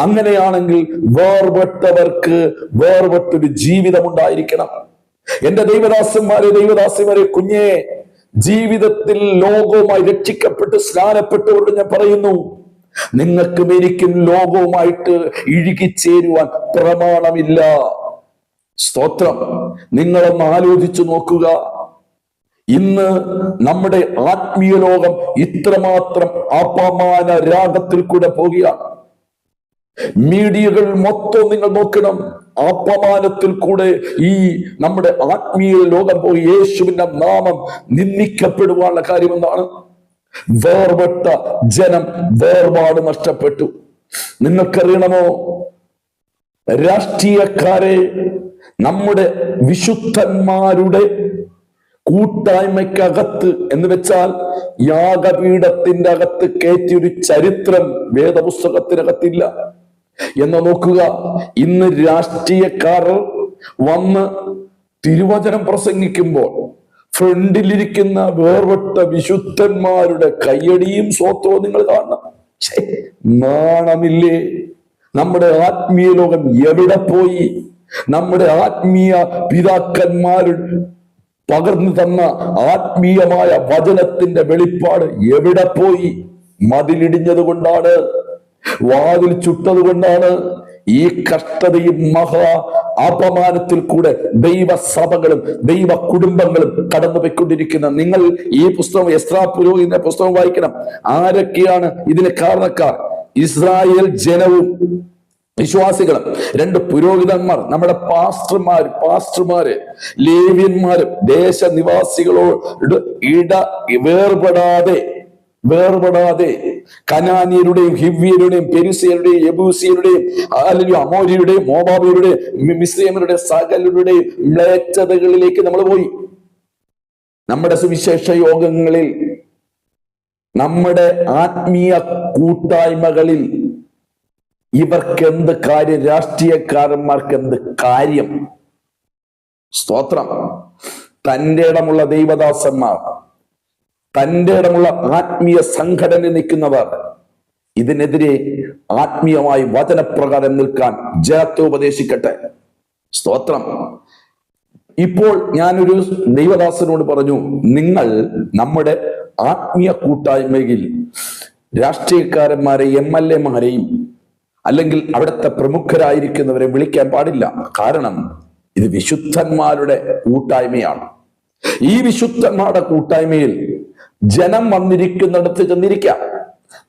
അങ്ങനെയാണെങ്കിൽ വേർപെട്ടവർക്ക് വേർപെട്ടൊരു ജീവിതം ഉണ്ടായിരിക്കണം. എന്റെ ദൈവദാസന്മാരെ, കുഞ്ഞെ, ജീവിതത്തിൽ ലോകവുമായി രക്ഷിക്കപ്പെട്ട് സ്നാനപ്പെട്ടവരോട് ഞാൻ പറയുന്നു, നിങ്ങൾക്കും എനിക്കും ലോകവുമായിട്ട് ഇഴുകിച്ചേരുവാൻ പ്രമാണമില്ല. സ്തോത്രം. നിങ്ങളൊന്ന് ആലോചിച്ചു നോക്കുക. ഇന്ന് നമ്മുടെ ആത്മീയ ലോകം ഇത്രമാത്രം അപമാന രാഗത്തിൽ കൂടെ പോകുകയാണ്. മീഡിയകൾ മൊത്തം നിങ്ങൾ നോക്കണം, അപമാനത്തിൽ കൂടെ ഈ നമ്മുടെ ആത്മീയ ലോകം പോയി. യേശുവിന്റെ നാമം നിന്ദിക്കപ്പെടുവാനുള്ള കാര്യം എന്താണ്? വേർപെട്ട ജനം വേർപാട് നഷ്ടപ്പെട്ടു. നിങ്ങൾക്കറിയണമോ, രാഷ്ട്രീയക്കാരെ നമ്മുടെ വിശുദ്ധന്മാരുടെ കൂട്ടായ്മയ്ക്കകത്ത് എന്ന് വെച്ചാൽ യാഗപീഠത്തിന്റെ അകത്ത് കയറ്റിയൊരു ചരിത്രം വേദപുസ്തകത്തിനകത്തില്ല എന്ന് നോക്കുക. ഇന്ന് രാഷ്ട്രീയക്കാർ വന്ന് തിരുവചനം പ്രസംഗിക്കുമ്പോൾ ഫ്രണ്ടിലിരിക്കുന്ന വേർപെട്ട വിശുദ്ധന്മാരുടെ കയ്യടിയും സ്വത്വവും നിങ്ങൾ കാണണം. നാണമില്ലേ? നമ്മുടെ ആത്മീയ ലോകം എവിടെ പോയി? നമ്മുടെ ആത്മീയ പിതാക്കന്മാരുടെ പകർന്നു തന്ന ആത്മീയമായ വചനത്തിന്റെ വെളിപ്പാട് എവിടെ പോയി? മതിലിടിഞ്ഞത് കൊണ്ടാണ്, വാതിൽ ചുട്ടത് കൊണ്ടാണ് ഈ കഷ്ടതയും മഹാ അപമാനത്തിൽ കൂടെ ദൈവസഭകളും ദൈവ കുടുംബങ്ങളും കടന്നുപോയിക്കൊണ്ടിരിക്കുന്ന. നിങ്ങൾ ഈ പുസ്തകം, എസ്രാ പുരോഹിതന്റെ പുസ്തകം വായിക്കണം. ആരൊക്കെയാണ് ഇതിന് കാരണക്കാർ? ഇസ്രായേൽ ജനവും വിശ്വാസികളും, രണ്ട് പുരോഹിതന്മാർ, നമ്മുടെ പാസ്റ്റർമാര്, ലേവ്യന്മാരും ദേശനിവാസികളോട് വേർപെടാതെ കനാനിയരുടെയും ഹിവ്യരുടെയും പെരിസ്യരുടെയും യെബൂസിയരുടെയും അല്ലെങ്കിൽ അമോര്യരുടെയും മോവാബിയരുടെയും മിസ്രയീമ്യരുടെയും സകലരുടെയും മ്ലേച്ഛതകളിലേക്ക് നമ്മൾ പോയി. നമ്മുടെ സുവിശേഷ യോഗങ്ങളിൽ, നമ്മുടെ ആത്മീയ കൂട്ടായ്മകളിൽ ഇവർക്ക് എന്ത് കാര്യം? രാഷ്ട്രീയക്കാരന്മാർക്ക് എന്ത് കാര്യം? സ്തോത്രം. തന്റെ ഇടമുള്ള ദൈവദാസന്മാർ, തന്റെ ഇടമുള്ള ആത്മീയ സംഘടന നിൽക്കുന്നവർ ഇതിനെതിരെ ആത്മീയമായി വചനപ്രകാരം നിൽക്കാൻ ജനത്തെ ഉപദേശിക്കട്ടെ. സ്തോത്രം. ഇപ്പോൾ ഞാനൊരു ദൈവദാസനോട് പറഞ്ഞു, നിങ്ങൾ നമ്മുടെ ആത്മീയ കൂട്ടായ്മയിൽ രാഷ്ട്രീയക്കാരന്മാരെ, MLA-മാരെയും അല്ലെങ്കിൽ അവിടുത്തെ പ്രമുഖരായിരിക്കുന്നവരെ വിളിക്കാൻ പാടില്ല. കാരണം ഇത് വിശുദ്ധന്മാരുടെ കൂട്ടായ്മയാണ്. ഈ വിശുദ്ധന്മാരുടെ കൂട്ടായ്മയിൽ ജനം വന്നിരിക്കുന്നിടത്ത് ചെന്നിരിക്കാം,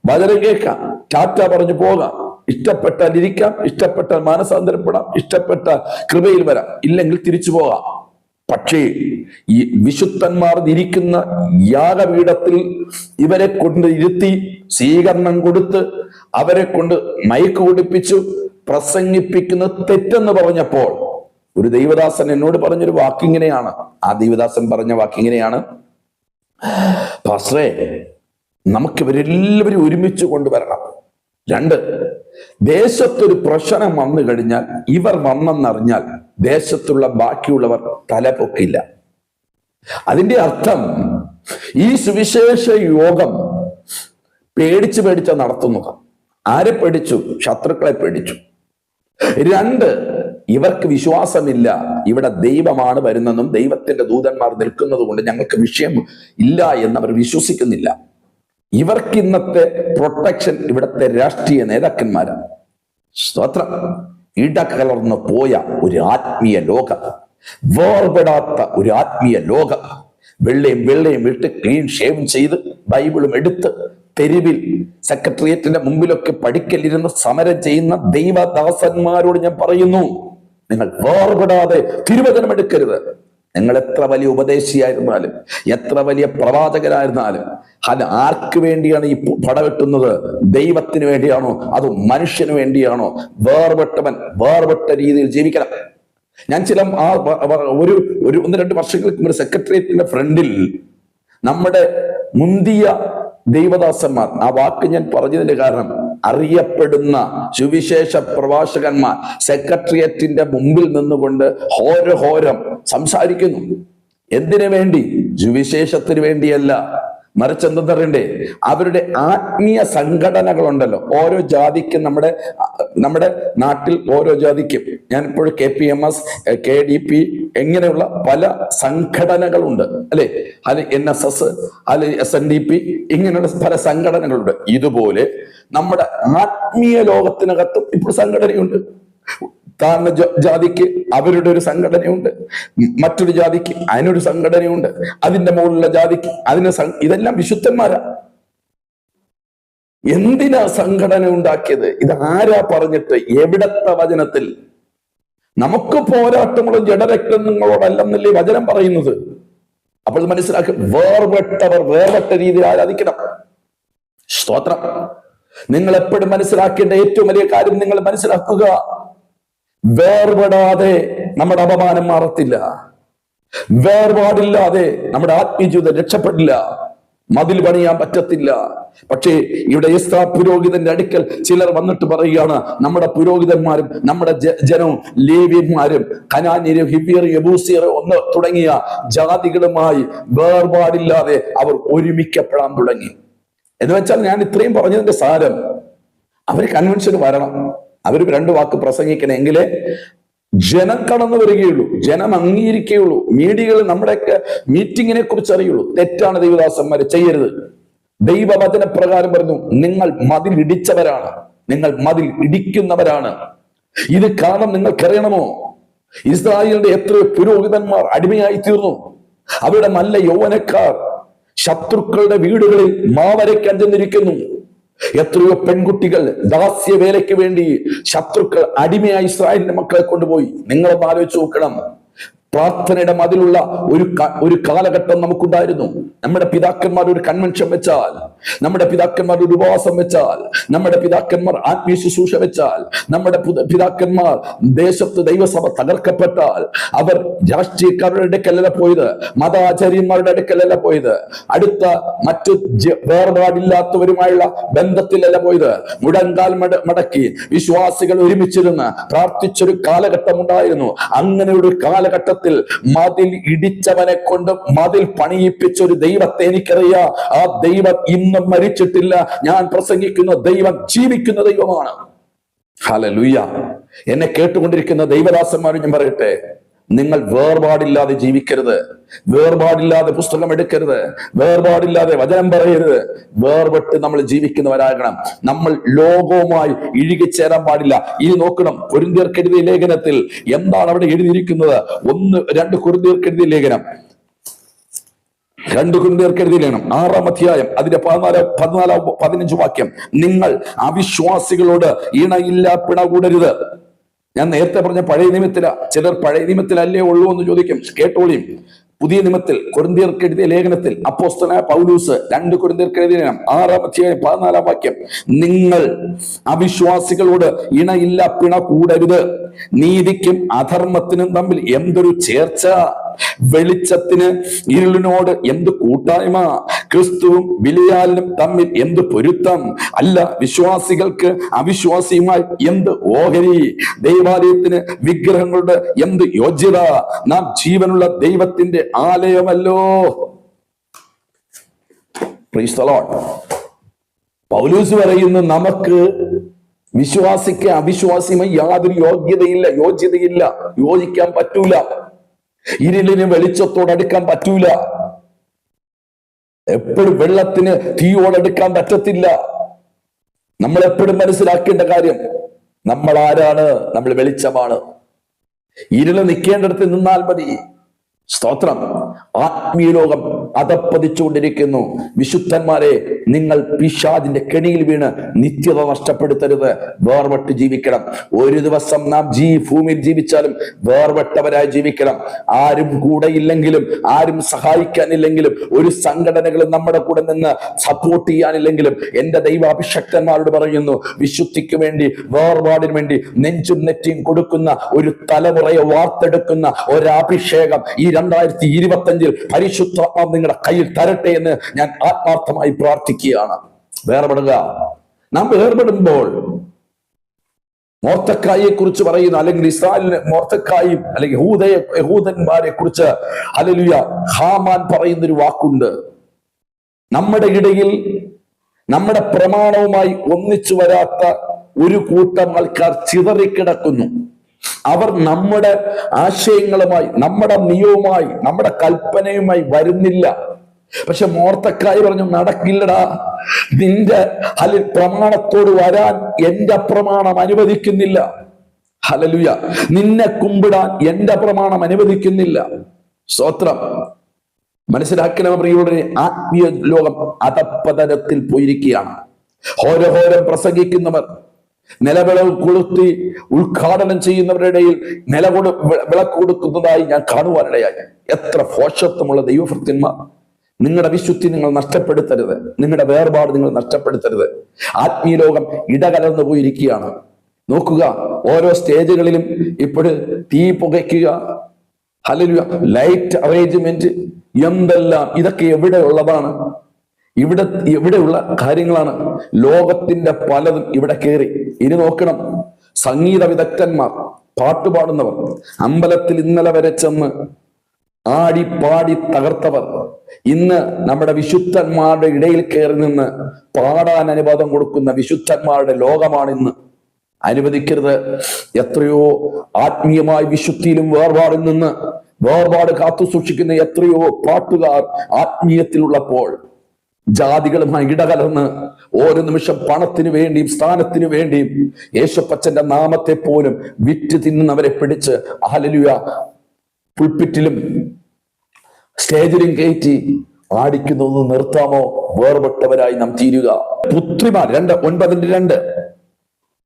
വചനം കേൾക്കാം, ടാറ്റ പറഞ്ഞു പോകാം. ഇഷ്ടപ്പെട്ടാൽ ഇരിക്കാം, ഇഷ്ടപ്പെട്ടാൽ മാനസാന്തരപ്പെടാം, ഇഷ്ടപ്പെട്ട കൃപയിൽ വരാം, ഇല്ലെങ്കിൽ തിരിച്ചു പോകാം. പക്ഷേ ഈ വിശുദ്ധന്മാർ ഇരിക്കുന്ന യാഗപീഠത്തിൽ ഇവരെ കൊണ്ട് ഇരുത്തി സ്വീകരണം കൊടുത്ത് അവരെ കൊണ്ട് മയക്ക് കുടിപ്പിച്ചു പ്രസംഗിപ്പിക്കുന്നത് തെറ്റെന്ന് പറഞ്ഞപ്പോൾ ഒരു ദൈവദാസൻ എന്നോട് പറഞ്ഞൊരു വാക്കിങ്ങനെയാണ്. ആ ദൈവദാസൻ പറഞ്ഞ വാക്കിങ്ങനെയാണ്, പാസ്റ്ററേ, നമുക്ക് ഇവരെല്ലാവരും ഒരുമിച്ച് കൊണ്ടുവരണം. 2, ദേശത്തൊരു പ്രശ്നം വന്നു കഴിഞ്ഞാൽ ഇവർ വന്നെന്നറിഞ്ഞാൽ ദേശത്തുള്ള ബാക്കിയുള്ളവർ തലപൊക്കില്ല. അതിന്റെ അർത്ഥം ഈ സുവിശേഷ യോഗം പേടിച്ച് നടത്തുന്നത്. ആരെ പേടിച്ചു? ശത്രുക്കളെ പേടിച്ചു. 2, ഇവർക്ക് വിശ്വാസമില്ല ഇവിടെ ദൈവമാണ് വരുന്നെന്നും ദൈവത്തിന്റെ ദൂതന്മാർ നിൽക്കുന്നത് കൊണ്ട് ഞങ്ങൾക്ക് വിഷയം ഇല്ല എന്നവർ വിശ്വസിക്കുന്നില്ല. ഇവർക്ക് ഇന്നത്തെ പ്രൊട്ടക്ഷൻ ഇവിടത്തെ രാഷ്ട്രീയ നേതാക്കന്മാരാണ്. സ്തോത്രം. ഇടകലർന്ന് പോയ ഒരു ആത്മീയ ലോകം, വേർപെടാത്ത ഒരു ആത്മീയ ലോകം, വെള്ളയും വിട്ട് ക്ലീൻ ഷേവ് ചെയ്ത് ബൈബിളും എടുത്ത് തെരുവിൽ സെക്രട്ടേറിയറ്റിന്റെ മുമ്പിലൊക്കെ പഠിക്കലിരുന്ന് സമരം ചെയ്യുന്ന ദൈവദാസന്മാരോട് ഞാൻ പറയുന്നു, നിങ്ങൾ വേർപെടാതെ തിരുവചനം എടുക്കരുത്. നിങ്ങൾ എത്ര വലിയ ഉപദേശിയായിരുന്നാലും എത്ര വലിയ പ്രവാചകരായിരുന്നാലും അത് ആർക്ക് വേണ്ടിയാണ് ഈ പടവെട്ടുന്നത്? ദൈവത്തിന് വേണ്ടിയാണോ അതോ മനുഷ്യന് വേണ്ടിയാണോ? വേർപെട്ടവൻ വേർപെട്ട രീതിയിൽ ജീവിക്കണം. ഞാൻ ചില 1-2 വർഷങ്ങൾക്ക് മുമ്പ് സെക്രട്ടേറിയറ്റിന്റെ ഫ്രണ്ടിൽ നമ്മുടെ മുന്തിയ ദൈവദാസന്മാർ, ആ വാക്ക് ഞാൻ പറഞ്ഞതിന്റെ കാരണം അറിയപ്പെടുന്ന സുവിശേഷ പ്രഭാഷകന്മാർ സെക്രട്ടേറിയറ്റിന്റെ മുമ്പിൽ നിന്നുകൊണ്ട് ഹോരം സംസാരിക്കുന്നു. എന്തിനു വേണ്ടി? സുവിശേഷത്തിന് വേണ്ടിയല്ല, മറിച്ച് എന്തെന്ന് പറയണ്ടേ, അവരുടെ ആത്മീയ സംഘടനകളുണ്ടല്ലോ. ഓരോ ജാതിക്കും നമ്മുടെ നാട്ടിൽ ഓരോ ജാതിക്കും, ഞാനിപ്പോഴും KPMS, KDP എങ്ങനെയുള്ള പല സംഘടനകളുണ്ട് അല്ലെ, അത് NSS, അത് SNDP, ഇങ്ങനെയുള്ള പല സംഘടനകളുണ്ട്. ഇതുപോലെ നമ്മുടെ ആത്മീയ ലോകത്തിനകത്തും ഇപ്പോൾ സംഘടനയുണ്ട്. താഴ്ന്ന ജാതിക്ക് അവരുടെ ഒരു സംഘടനയുണ്ട്, മറ്റൊരു ജാതിക്ക് അതിനൊരു സംഘടനയുണ്ട്, അതിന്റെ മുകളിലുള്ള ജാതിക്ക് അതിന് ഇതെല്ലാം വിശുദ്ധന്മാരാ. എന്തിനാ സംഘടന ഉണ്ടാക്കിയത്? ഇത് ആരാ പറഞ്ഞിട്ട്? എവിടത്തെ വചനത്തിൽ? നമുക്ക് പോരാട്ടങ്ങളും ജഡരക്തങ്ങളോടല്ലെന്നല്ലേ വചനം പറയുന്നത്? അപ്പോൾ മനസ്സിലാക്കി, വേർപെട്ടവർ വേർപെട്ട രീതിയിൽ ആരാധിക്കണം. സ്തോത്രം. നിങ്ങൾ എപ്പോഴും മനസ്സിലാക്കേണ്ട ഏറ്റവും വലിയ കാര്യം നിങ്ങൾ മനസ്സിലാക്കുക, വേർപെടാതെ നമ്മുടെ അപമാനം മാറത്തില്ല. വേർപാടില്ലാതെ നമ്മുടെ ആത്മീയ ജീവിതം രക്ഷപ്പെടില്ല. മതിൽ പണിയാൻ പറ്റത്തില്ല. പക്ഷേ ഇവിടെ എസ്രാ പുരോഹിതന്റെ അടുക്കൽ ചിലർ വന്നിട്ട് പറയുകയാണ്, നമ്മുടെ പുരോഹിതന്മാരും നമ്മുടെ ജനവും ലേവ്യന്മാരും കനാന്യരും ഹിബ്യരും യെബൂസ്യരും ഒന്ന് തുടങ്ങിയ ജാതികളുമായി വേർപാടില്ലാതെ അവർ ഒരുമിക്കപ്പെടാൻ തുടങ്ങി. എന്ന് വെച്ചാൽ ഞാൻ ഇത്രയും പറഞ്ഞതിന്റെ സാരം, അവർ കൺവെൻഷന് വരണം, അവർ 2 വാക്ക് പ്രസംഗിക്കണമെങ്കിലേ ജനം കടന്നു വരികയുള്ളൂ, ജനം അംഗീകരിക്കുകയുള്ളൂ, മീഡിയകൾ നമ്മുടെയൊക്കെ മീറ്റിങ്ങിനെ കുറിച്ച് അറിയുള്ളൂ. തെറ്റാണ് ദൈവദാസന്മാരെ ചെയ്യരുത്. ദൈവവചന പ്രകാരം പറഞ്ഞു, നിങ്ങൾ മതിൽ ഇടിച്ചവരാണ്, നിങ്ങൾ മതിൽ ഇടിക്കുന്നവരാണ്. ഇത് കാരണം നിങ്ങൾക്കറിയണമോ? ഇസ്രായേലിന്റെ എത്രയോ പുരോഹിതന്മാർ അടിമയായി തീർന്നു. അവരുടെ നല്ല യൗവനക്കാർ ശത്രുക്കളുടെ വീടുകളിൽ മാവരയ്ക്കാൻ ചെന്നിരിക്കുന്നു. എത്രയോ പെൺകുട്ടികൾ ദാസ്യവേലയ്ക്ക് വേണ്ടി ശത്രുക്കൾ അടിമയായി ഇസ്രായേലിന്റെ മക്കളെ കൊണ്ടുപോയി. നിങ്ങളൊന്ന് ആലോചിച്ച് നോക്കണം. പ്രാർത്ഥനയുടെ മതിലുള്ള ഒരു കാലഘട്ടം നമുക്കുണ്ടായിരുന്നു. നമ്മുടെ പിതാക്കന്മാർ ഒരു കൺവെൻഷൻ വെച്ചാൽ, നമ്മുടെ പിതാക്കന്മാർ ഒരു ഉപവാസം വെച്ചാൽ, നമ്മുടെ പിതാക്കന്മാർ ആത്മീയ ശുശ്രൂഷ വെച്ചാൽ, നമ്മുടെ പിതാക്കന്മാർ ദേശത്ത് ദൈവസഭ തകർക്കപ്പെട്ടാൽ അവർ രാഷ്ട്രീയക്കാരുടെ അടുക്കലല്ല പോയത്, മതാചാര്യന്മാരുടെ അടുക്കലല്ല പോയത്, അടുത്ത മറ്റു വേർപാടില്ലാത്തവരുമായുള്ള ബന്ധത്തിലല്ല പോയത്. മുടങ്കാൽ മടക്കി വിശ്വാസികൾ ഒരുമിച്ചിരുന്ന് പ്രാർത്ഥിച്ചൊരു കാലഘട്ടം ഉണ്ടായിരുന്നു. അങ്ങനെ ഒരു കാലഘട്ടത്തിൽ മതിൽ ഇടിച്ചവനെ കൊണ്ട് മതിൽ പണിയിപ്പിച്ച ഒരു ദൈവത്തെ എനിക്കറിയാം. ആ ദൈവം ഇന്നും മരിച്ചിട്ടില്ല. ഞാൻ പ്രസംഗിക്കുന്ന ദൈവം ജീവിക്കുന്ന ദൈവമാണ്. ഹല്ലേലൂയ. എന്നെ കേട്ടുകൊണ്ടിരിക്കുന്ന ദൈവദാസന്മാരും ഞാൻ പറയട്ടെ, നിങ്ങൾ വേർപാടില്ലാതെ ജീവിക്കരുത്, വേർപാടില്ലാതെ പുസ്തകം എടുക്കരുത്, വേർപാടില്ലാതെ വചനം പറയരുത്. വേർപെട്ട് നമ്മൾ ജീവിക്കുന്നവരാകണം. നമ്മൾ ലോകവുമായി ഇഴുകിച്ചേരാൻ പാടില്ല. ഇനി നോക്കണം, കൊരിന്ത്യർക്ക് എഴുതിയ ലേഖനത്തിൽ എന്താണ് അവിടെ എഴുതിയിരിക്കുന്നത്? 2 കൊരിന്ത്യർക്ക് എഴുതിയ ലേഖനം, 2 കൊരിന്ത്യർക്ക് എഴുതിയ ലേഖനം 6-ാം അധ്യായം അതിന്റെ 14-15 വാക്യം, നിങ്ങൾ അവിശ്വാസികളോട് ഇണയില്ല പിണകൂടരുത്. ഞാൻ നേരത്തെ പറഞ്ഞ പഴയ നിയമത്തിലാ. ചിലർ പഴയ നിയമത്തിലല്ലേ ഉള്ളൂ എന്ന് ചോദിക്കും. കേട്ടോളിയും. പുതിയ നിയമത്തിൽ കൊരിന്ത്യർക്ക് എഴുതിയ ലേഖനത്തിൽ അപ്പോസ്തലനായ പൗലൂസ് 2 കൊരിന്ത്യർക്ക് എഴുതിയ ലേഖനം 6-ാം അധ്യായം 14-ാം വാക്യം, നിങ്ങൾ അവിശ്വാസികളോട് ഇണയില്ല പിണ കൂടരുത്. നീതിക്കും അധർമ്മത്തിനും തമ്മിൽ എന്തൊരു ചേർച്ച, വെളിച്ചത്തിന് ഇരുളിനോട് എന്ത് കൂട്ടായ്മ, ക്രിസ്തുവും ബിലിയാലിനും തമ്മിൽ എന്ത് പൊരുത്തം, അല്ല വിശ്വാസികൾക്ക് അവിശ്വാസിയുമായി എന്ത് ഓഹരി, ദൈവാലയത്തിന് വിഗ്രഹങ്ങളുടെ എന്ത് യോഗ്യത, നാം ജീവനുള്ള ദൈവത്തിന്റെ ആലയമല്ലോ. Praise the lord. പൗലൂസ് പറയുന്നു, നമുക്ക് വിശ്വാസിക്ക് അവിശ്വാസിയുമായി യാതൊരു യോഗ്യതയില്ല, യോജിക്കാൻ പറ്റൂല. ഇരുളിന് വെളിച്ചത്തോടടുക്കാൻ പറ്റൂല. എപ്പോഴും വെള്ളത്തിന് തീയോടടുക്കാൻ പറ്റത്തില്ല. നമ്മൾ എപ്പോഴും മനസ്സിലാക്കേണ്ട കാര്യം, നമ്മൾ ആരാണ്? നമ്മൾ വെളിച്ചമാണ്. ഇരുള് നിൽക്കേണ്ടടുത്ത് നിന്നാൽ മതി. സ്തോത്രം. ആത്മീയ ലോകം അധപ്പതിച്ചുകൊണ്ടിരിക്കുന്നു. വിശുദ്ധന്മാരെ, നിങ്ങൾ പിശാചിന്റെ കെണിയിൽ വീണ് നിത്യത നഷ്ടപ്പെടുത്തരുത്. വേർപെട്ട് ജീവിക്കണം. ഒരു ദിവസം നാം ഭൂമിയിൽ ജീവിച്ചാലും വേർപെട്ടവരായി ജീവിക്കണം. ആരും കൂടെ ഇല്ലെങ്കിലും, ആരും സഹായിക്കാനില്ലെങ്കിലും, ഒരു സംഘടനകളും നമ്മുടെ കൂടെ നിന്ന് സപ്പോർട്ട് ചെയ്യാനില്ലെങ്കിലും, എന്റെ ദൈവാഭിഷക്തന്മാരോട് പറയുന്നു, വിശുദ്ധിക്ക് വേണ്ടി, വേർപാടിന് വേണ്ടി നെഞ്ചും നെറ്റിയും കൊടുക്കുന്ന ഒരു തലമുറയെ വാർത്തെടുക്കുന്ന ഒരഭിഷേകം ഈ 2025 പരിശുദ്ധാത്മാവ് നിങ്ങളുടെ കയ്യിൽ തരട്ടെ എന്ന് ഞാൻ ആത്മാർത്ഥമായി പ്രാർത്ഥിക്കുകയാണ്. വേർപെടുക. നാം വേർപെടുമ്പോൾ മോർദെഖായിയെ കുറിച്ച് പറയുന്ന, അല്ലെങ്കിൽ ഇസ്രായേലിന് മോർദെഖായും അല്ലെങ്കിൽ യഹൂദന്മാരെ കുറിച്ച് ഹല്ലേലൂയ ഹാമാൻ പറയുന്നൊരു വാക്കുണ്ട്. നമ്മുടെ ഇടയിൽ നമ്മുടെ പ്രമാണവുമായി ഒന്നിച്ചു വരാത്ത ഒരു കൂട്ടം ആൾക്കാർ ചിതറിക്കിടക്കുന്നു. അവർ നമ്മുടെ ആശയങ്ങളുമായി, നമ്മുടെ നിയമവുമായി, നമ്മുടെ കൽപ്പനയുമായി വരുന്നില്ല. പക്ഷെ മോർദെഖായി പറഞ്ഞു, നടക്കില്ലടാ, നിന്റെ പ്രമാണത്തോട് വരാൻ എന്റെ പ്രമാണം അനുവദിക്കുന്നില്ല. ഹല്ലേലൂയ. നിന്നെ കുമ്പിടാൻ എന്റെ പ്രമാണം അനുവദിക്കുന്നില്ല. സ്തോത്രം. മനസ്സിലാക്കണം പ്രിയരെ, ആത്മീയ ലോകം അധപ്പതനത്തിൽ പോയിരിക്കുകയാണ്. ഹോരഹോരം പ്രസംഗിക്കുന്നവർ, നിലവിളവ് കൊളുത്തി ഉദ്ഘാടനം ചെയ്യുന്നവരുടെ ഇടയിൽ വിളക്ക് കൊടുക്കുന്നതായി ഞാൻ കാണുവാനിടയായി. എത്ര ഭോഷത്വമുള്ള ദൈവഭൃത്യന്മാർ! നിങ്ങളുടെ വിശുദ്ധി നിങ്ങൾ നഷ്ടപ്പെടുത്തരുത്. നിങ്ങളുടെ വേർപാട് നിങ്ങൾ നഷ്ടപ്പെടുത്തരുത്. ആത്മീയ ലോകം ഇടകലർന്നു പോയിരിക്കുകയാണ്. നോക്കുക, ഓരോ സ്റ്റേജുകളിലും ഇപ്പോഴും തീ പുകയ്ക്കുക, ഹല്ലേലൂയ, ലൈറ്റ് അറേഞ്ച്മെന്റ്, എന്തെല്ലാം! ഇതൊക്കെ എവിടെ ഉള്ളതാണ്? ഇവിടെയുള്ള കാര്യങ്ങളാണ്. ലോകത്തിന്റെ പലതും ഇവിടെ കയറി. ഇനി നോക്കണം, സംഗീത വിദഗ്ധന്മാർ, പാട്ടുപാടുന്നവർ, അമ്പലത്തിൽ ഇന്നലെ വരെ ചെന്ന് ആടി പാടി തകർത്തവർ, ഇന്ന് നമ്മുടെ വിശുദ്ധന്മാരുടെ ഇടയിൽ കയറി നിന്ന് പാടാൻ അനുവാദം കൊടുക്കുന്ന വിശുദ്ധന്മാരുടെ ലോകമാണ് ഇന്ന്. അനുവദിക്കരുത്. എത്രയോ ആത്മീയമായ വിശുദ്ധിയിലും വേർപാടിൽ നിന്ന് വേർപാട് കാത്തു സൂക്ഷിക്കുന്ന എത്രയോ പാട്ടുകാർ ആത്മീയത്തിലുള്ളപ്പോൾ ജാതികളുമായി ഇടകലർന്ന് ഓരോ നിമിഷം പണത്തിനു വേണ്ടിയും സ്ഥാനത്തിനു വേണ്ടിയും യേശുപ്പച്ചന്റെ നാമത്തെ പോലും വിറ്റ് തിന്നുന്നവരെ പിടിച്ച് ഹല്ലേലൂയ പുൾപിറ്റിലും സ്റ്റേജിലും കയറ്റി ആടിക്കുന്നത് നിർത്താമോ? വേർപെട്ടവരായി നാം തീരുക. പുത്രിമാർ 2:9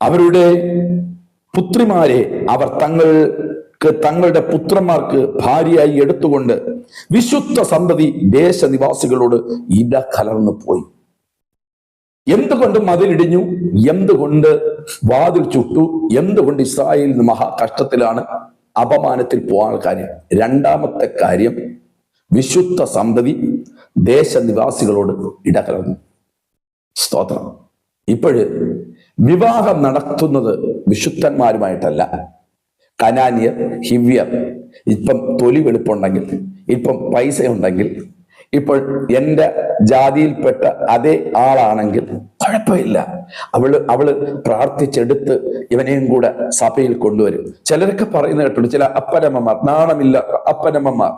അവരുടെ പുത്രിമാരെ അവർ തങ്ങളുടെ പുത്രന്മാർക്ക് ഭാര്യയായി എടുത്തുകൊണ്ട് വിശുദ്ധ സന്തതി ദേശനിവാസികളോട് ഇട കലർന്നു പോയി. എന്തുകൊണ്ട് മതിലിടിഞ്ഞു? എന്തുകൊണ്ട് വാതിൽ ചുട്ടു? എന്തുകൊണ്ട് ഇസ്രായേൽ മഹാ കഷ്ടത്തിലാണ്, അപമാനത്തിൽ പോകാൻ കാര്യം? രണ്ടാമത്തെ കാര്യം, വിശുദ്ധ സന്തതി ദേശനിവാസികളോട് ഇടകലർന്നു. സ്തോത്രം. ഇപ്പോഴ് വിവാഹം നടത്തുന്നത് വിശുദ്ധന്മാരുമായിട്ടല്ല, കനാന്യർ, ഹിവ്യർ. ഇപ്പം തൊലി വെളുപ്പുണ്ടെങ്കിൽ, ഇപ്പം പൈസ ഉണ്ടെങ്കിൽ, ഇപ്പോൾ എൻ്റെ ജാതിയിൽപ്പെട്ട അതേ ആളാണെങ്കിൽ കുഴപ്പമില്ല. അവള് പ്രാർത്ഥിച്ചെടുത്ത് ഇവനെയും കൂടെ സഭയിൽ കൊണ്ടുവരും. ചിലരൊക്കെ പറയുന്ന കേട്ടുള്ളൂ, ചില അപ്പനമ്മമാർ, നാണമില്ല അപ്പനമ്മമാർ,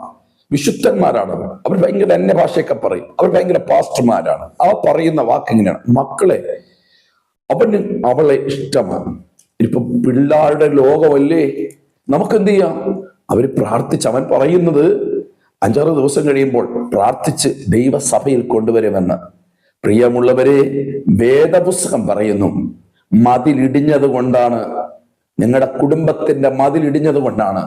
വിശുദ്ധന്മാരാണ് അവർ, ഭയങ്കര അന്യ ഭാഷയൊക്കെ പറയും, അവർ ഭയങ്കര പാസ്റ്റർമാരാണ്. അവർ പറയുന്ന വാക്കിങ്ങനെയാണ്, മക്കളെ അവന് അവളെ ഇഷ്ടമാണ്. ഇപ്പൊ പിള്ളേരുടെ ലോകമല്ലേ, നമുക്കെന്ത് ചെയ്യാം? അവര് പ്രാർത്ഥിച്ച്, അവൻ പറയുന്നത് 5-6 ദിവസം കഴിയുമ്പോൾ പ്രാർത്ഥിച്ച് ദൈവസഭയിൽ കൊണ്ടുവരുമെന്ന്. പ്രിയമുള്ളവരെ, വേദപുസ്തകം പറയുന്നു, മതിലിടിഞ്ഞത് കൊണ്ടാണ് നിങ്ങളുടെ കുടുംബത്തിന്റെ മതിലിടിഞ്ഞത് കൊണ്ടാണ്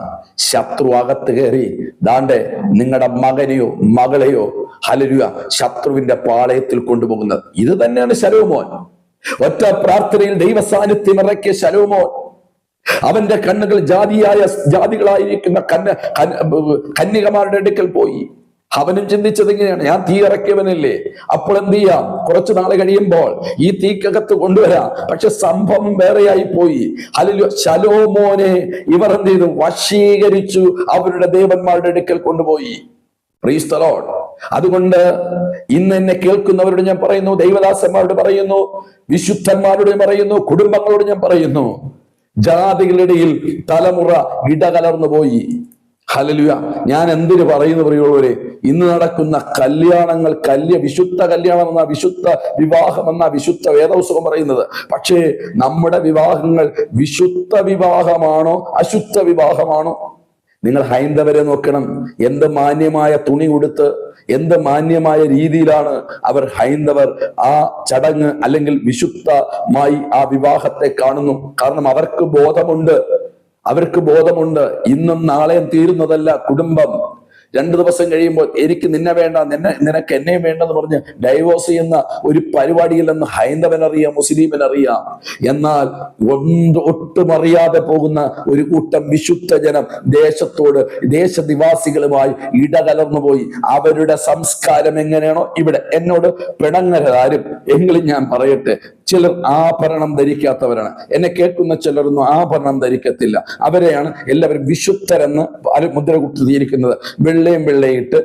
ശത്രു അകത്ത് കയറി ദാണ്ടെ നിങ്ങളുടെ മകനെയോ മകളെയോ ഹല്ലേലൂയ ശത്രുവിന്റെ പാളയത്തിൽ കൊണ്ടുപോകുന്നത്. ഇത് തന്നെയാണ് ശലോമോൻ. ഒറ്റ പ്രാർത്ഥനയിൽ ദൈവ സാന്നിധ്യം ഇറക്കിയ ശലോമോൻ. അവന്റെ കണ്ണുകൾ ജാതികളായിരിക്കുന്ന കന്യകമാരുടെ അടുക്കൽ പോയി. അവനും ചിന്തിച്ചത് ഇങ്ങനെയാണ്, ഞാൻ തീ ഇറക്കിയവനല്ലേ, അപ്പോൾ എന്ത് ചെയ്യാം, കുറച്ചു നാൾ കഴിയുമ്പോൾ ഈ തീക്കകത്ത് കൊണ്ടുവരാം. പക്ഷെ സംഭവം വേറെയായി പോയി. ഹല്ലേലൂയ. ശലോമോനെ ഇവർ എന്ത് ചെയ്തു? വശീകരിച്ചു, അവരുടെ ദേവന്മാരുടെ അടുക്കൽ കൊണ്ടുപോയി. Price the Lord. അതുകൊണ്ട് ഇന്ന് എന്നെ കേൾക്കുന്നവരോട് ഞാൻ പറയുന്നു, ദൈവദാസന്മാരോട് പറയുന്നു, വിശുദ്ധന്മാരോട് പറയുന്നു, കുടുംബങ്ങളോട് ഞാൻ പറയുന്നു, ജാതികളുടെ ഇടയിൽ തലമുറ ഇടകലർന്നു പോയി. ഹല്ലേലൂയ. ഞാൻ എന്തിനു പറയുന്നു പ്രിയമുള്ളവരെ, ഇന്ന് നടക്കുന്ന കല്യാണങ്ങൾ വിശുദ്ധ കല്യാണം എന്ന വിശുദ്ധ വിവാഹം എന്ന വിശുദ്ധ വേദപുസ്തകം പറയുന്നത്. പക്ഷേ നമ്മുടെ വിവാഹങ്ങൾ വിശുദ്ധ വിവാഹമാണോ അശുദ്ധ വിവാഹമാണോ? നിങ്ങൾ ഹൈന്ദവരെ നോക്കണം. എന്ത് മാന്യമായ തുണി കൊടുത്ത്, എന്ത് മാന്യമായ രീതിയിലാണ് അവർ ഹൈന്ദവർ ആ ചടങ്ങ് അല്ലെങ്കിൽ വിശുദ്ധമായി ആ വിവാഹത്തെ കാണുന്നു. കാരണം അവർക്ക് ബോധമുണ്ട്. ഇന്നും നാളെയും തീരുന്നതല്ല കുടുംബം. 2 ദിവസം കഴിയുമ്പോൾ എനിക്ക് നിന്നെ വേണ്ട, നിനക്ക് എന്നെ വേണ്ടെന്ന് പറഞ്ഞ് ഡൈവോഴ്സ് ചെയ്യുന്ന ഒരു പരിപാടിയില്ലെന്ന് ഹൈന്ദവനറിയാം, മുസ്ലിമിനറിയാം. എന്നാൽ ഒട്ടും അറിയാതെ പോകുന്ന ഒരു കൂട്ടം വിശുദ്ധ ജനം ദേശനിവാസികളുമായി ഇടകലർന്നു പോയി. അവരുടെ സംസ്കാരം എങ്ങനെയാണോ ഇവിടെ. എന്നോട് പിണങ്ങരാരും എങ്കിലും ഞാൻ പറയട്ടെ, ചിലർ ആഭരണം ധരിക്കാത്തവരാണ്. എന്നെ കേൾക്കുന്ന ചിലരൊന്നും ആഭരണം ധരിക്കത്തില്ല. അവരെയാണ് എല്ലാവരും വിശുദ്ധരെന്ന് മുദ്ര കുത്തിയിരിക്കുന്നത്. വെള്ളയിട്ട്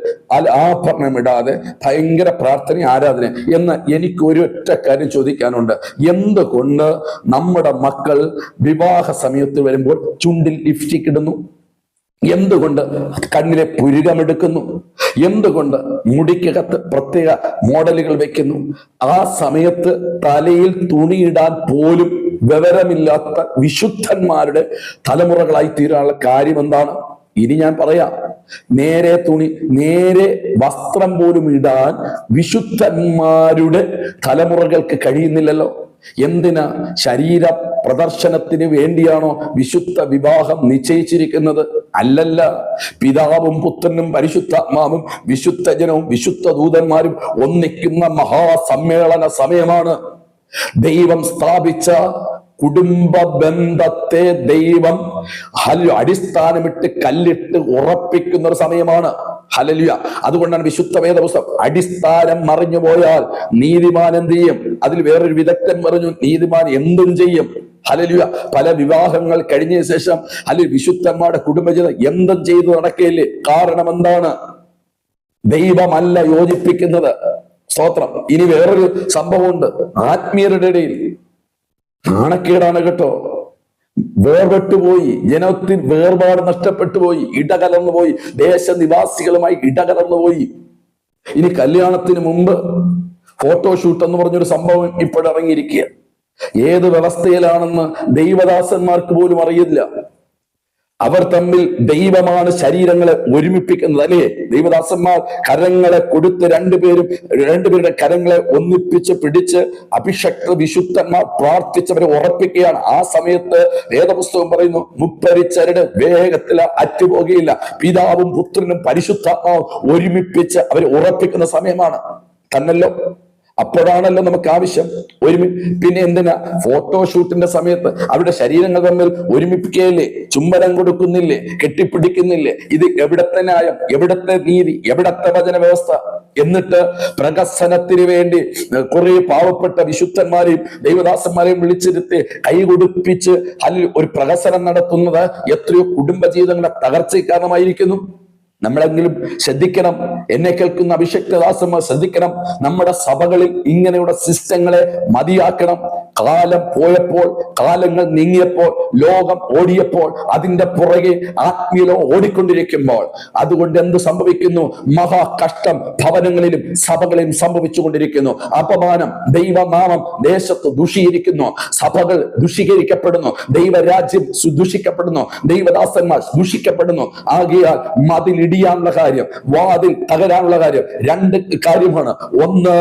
ആഭരണം ഇടാതെ ഭയങ്കര പ്രാർത്ഥന ആരാധന എന്ന് എനിക്ക് ഒരൊറ്റ കാര്യം ചോദിക്കാനുണ്ട്. എന്തുകൊണ്ട് നമ്മുടെ മക്കൾ വിവാഹ സമയത്ത് വരുമ്പോൾ ചുണ്ടിൽ ലിപ്സ്റ്റിക് ഇടുന്നു? എന്തുകൊണ്ട് കണ്ണിലെ പുരുകമെടുക്കുന്നു? എന്തുകൊണ്ട് മുടിക്കകത്ത് പ്രത്യേക മോഡലുകൾ വെക്കുന്നു? ആ സമയത്ത് തലയിൽ തുണിയിടാൻ പോലും വിവരമില്ലാത്ത വിശുദ്ധന്മാരുടെ തലമുറകളായി തീരാനുള്ള കാര്യം എന്താണ്? ഇനി ഞാൻ പറയാം. നേരെ വസ്ത്രം പോലും ഇടാൻ വിശുദ്ധന്മാരുടെ തലമുറകൾക്ക് കഴിയുന്നില്ലല്ലോ. എന്തിനാ? ശരീര പ്രദർശനത്തിന് വേണ്ടിയാണോ വിശുദ്ധ വിവാഹം നിശ്ചയിച്ചിരിക്കുന്നത്? അല്ലല്ല. പിതാവും പുത്രനും പരിശുദ്ധാത്മാവും വിശുദ്ധ ജനവും വിശുദ്ധ ദൂതന്മാരും ഒന്നിക്കുന്ന മഹാസമ്മേളന സമയമാണ്. ദൈവം സ്ഥാപിച്ച കുടുംബ ബന്ധത്തെ ദൈവം അടിസ്ഥാനമിട്ട് കല്ലിട്ട് ഉറപ്പിക്കുന്ന ഒരു സമയമാണ്. ഹല്ലേലൂയ. അതുകൊണ്ടാണ് വിശുദ്ധ വേദപുസ്തകം അടിസ്ഥാനം മറിഞ്ഞു പോയാൽ നീതിമാൻ എന്ത് ചെയ്യും? അതിൽ വേറൊരു വിദഗ്ധൻ പറഞ്ഞു, നീതിമാൻ എന്തും ചെയ്യും. ഹല്ലേലൂയ. പല വിവാഹങ്ങൾ കഴിഞ്ഞ ശേഷം അല്ലെങ്കിൽ വിശുദ്ധന്മാരുടെ കുടുംബജീവിതം എന്തും ചെയ്തു നടക്കുകയില്ലേ? കാരണം എന്താണ്? ദൈവമല്ല യോജിപ്പിക്കുന്നത്. സ്തോത്രം. ഇനി വേറൊരു സംഭവമുണ്ട്. ആത്മീയരുടെ ഇടയിൽ നാണക്കേടാണ് കേട്ടോ. വേർപെട്ടുപോയി, ജനത്തിൽ വേർപാട് നഷ്ടപ്പെട്ടു പോയി, ഇടകലർന്നു പോയി, ദേശനിവാസികളുമായി ഇടകലർന്നു പോയി. ഇനി കല്യാണത്തിന് മുമ്പ് ഫോട്ടോഷൂട്ട് എന്ന് പറഞ്ഞൊരു സംഭവം ഇപ്പോഴിറങ്ങിയിരിക്കുക. ഏത് വ്യവസ്ഥയിലാണെന്ന് ദൈവദാസന്മാർക്ക് പോലും അറിയില്ല. അവർ തമ്മിൽ ദൈവമാണ് ശരീരങ്ങളെ ഒരുമിപ്പിക്കുന്നത്, അല്ലേ? ദൈവദാസന്മാർ കരങ്ങളെ കൊടുത്ത് രണ്ടുപേരുടെ കരങ്ങളെ ഒന്നിപ്പിച്ച് പിടിച്ച് അഭിഷക്ത വിശുദ്ധന്മാർ പ്രാർത്ഥിച്ചവരെ ഉറപ്പിക്കുകയാണ്. ആ സമയത്ത് വേദപുസ്തകം പറയുന്നു, മുപ്പരിച്ചരുടെ വേഗത്തിൽ അറ്റുപോകുകയില്ല. പിതാവും പുത്രനും പരിശുദ്ധാത്മാവും ഒരുമിപ്പിച്ച് അവരെ ഉറപ്പിക്കുന്ന സമയമാണ് തന്നല്ലോ. അപ്പോഴാണല്ലോ നമുക്ക് ആവശ്യം പിന്നെ എന്തിനാ ഫോട്ടോഷൂട്ടിന്റെ സമയത്ത് അവരുടെ ശരീരങ്ങൾ തമ്മിൽ ഒരുമിപ്പിക്കുകയില്ലേ? ചുംബനം കൊടുക്കുന്നില്ലേ? കെട്ടിപ്പിടിക്കുന്നില്ലേ? ഇത് എവിടത്തെ ന്യായം, എവിടത്തെ നീതി, എവിടത്തെ വചന വ്യവസ്ഥ? എന്നിട്ട് പ്രകസനത്തിന് വേണ്ടി കുറെ പാവപ്പെട്ട വിശുദ്ധന്മാരെയും ദൈവദാസന്മാരെയും വിളിച്ചിരുത്തി കൈകൊടുപ്പിച്ച് അതിൽ ഒരു പ്രകസനം നടത്തുന്നത് എത്രയോ കുടുംബജീവിതങ്ങളുടെ തകർച്ചയ്ക്ക് കാരണമായിരിക്കുന്നു. നമ്മളെങ്കിലും ശ്രദ്ധിക്കണം. എന്നെ കേൾക്കുന്ന അഭിഷക്തദാസന്മാർ ശ്രദ്ധിക്കണം. നമ്മുടെ സഭകളിൽ ഇങ്ങനെയുള്ള സിസ്റ്റങ്ങളെ മതിയാക്കണം. കാലം പോയപ്പോൾ, കാലങ്ങൾ നീങ്ങിയപ്പോൾ, ലോകം ഓടിയപ്പോൾ, അതിന്റെ പുറകെ ആത്മീയലോ ഓടിക്കൊണ്ടിരിക്കുമ്പോൾ അതുകൊണ്ട് എന്ത് സംഭവിക്കുന്നു? മഹാ കഷ്ടം ഭവനങ്ങളിലും സഭകളിലും സംഭവിച്ചുകൊണ്ടിരിക്കുന്നു. അപമാനം, ദൈവനാമം ദേശത്ത് ദുഷീകരിക്കുന്നു, സഭകൾ ദുഷീകരിക്കപ്പെടുന്നു, ദൈവരാജ്യം ദുഷിക്കപ്പെടുന്നു, ദൈവദാസന്മാർ ദുഷിക്കപ്പെടുന്നു. ആകയാൽ മതിലിടിയാനുള്ള കാര്യം, വാതിൽ തകരാനുള്ള കാര്യം 2 കാര്യമാണ്. 1,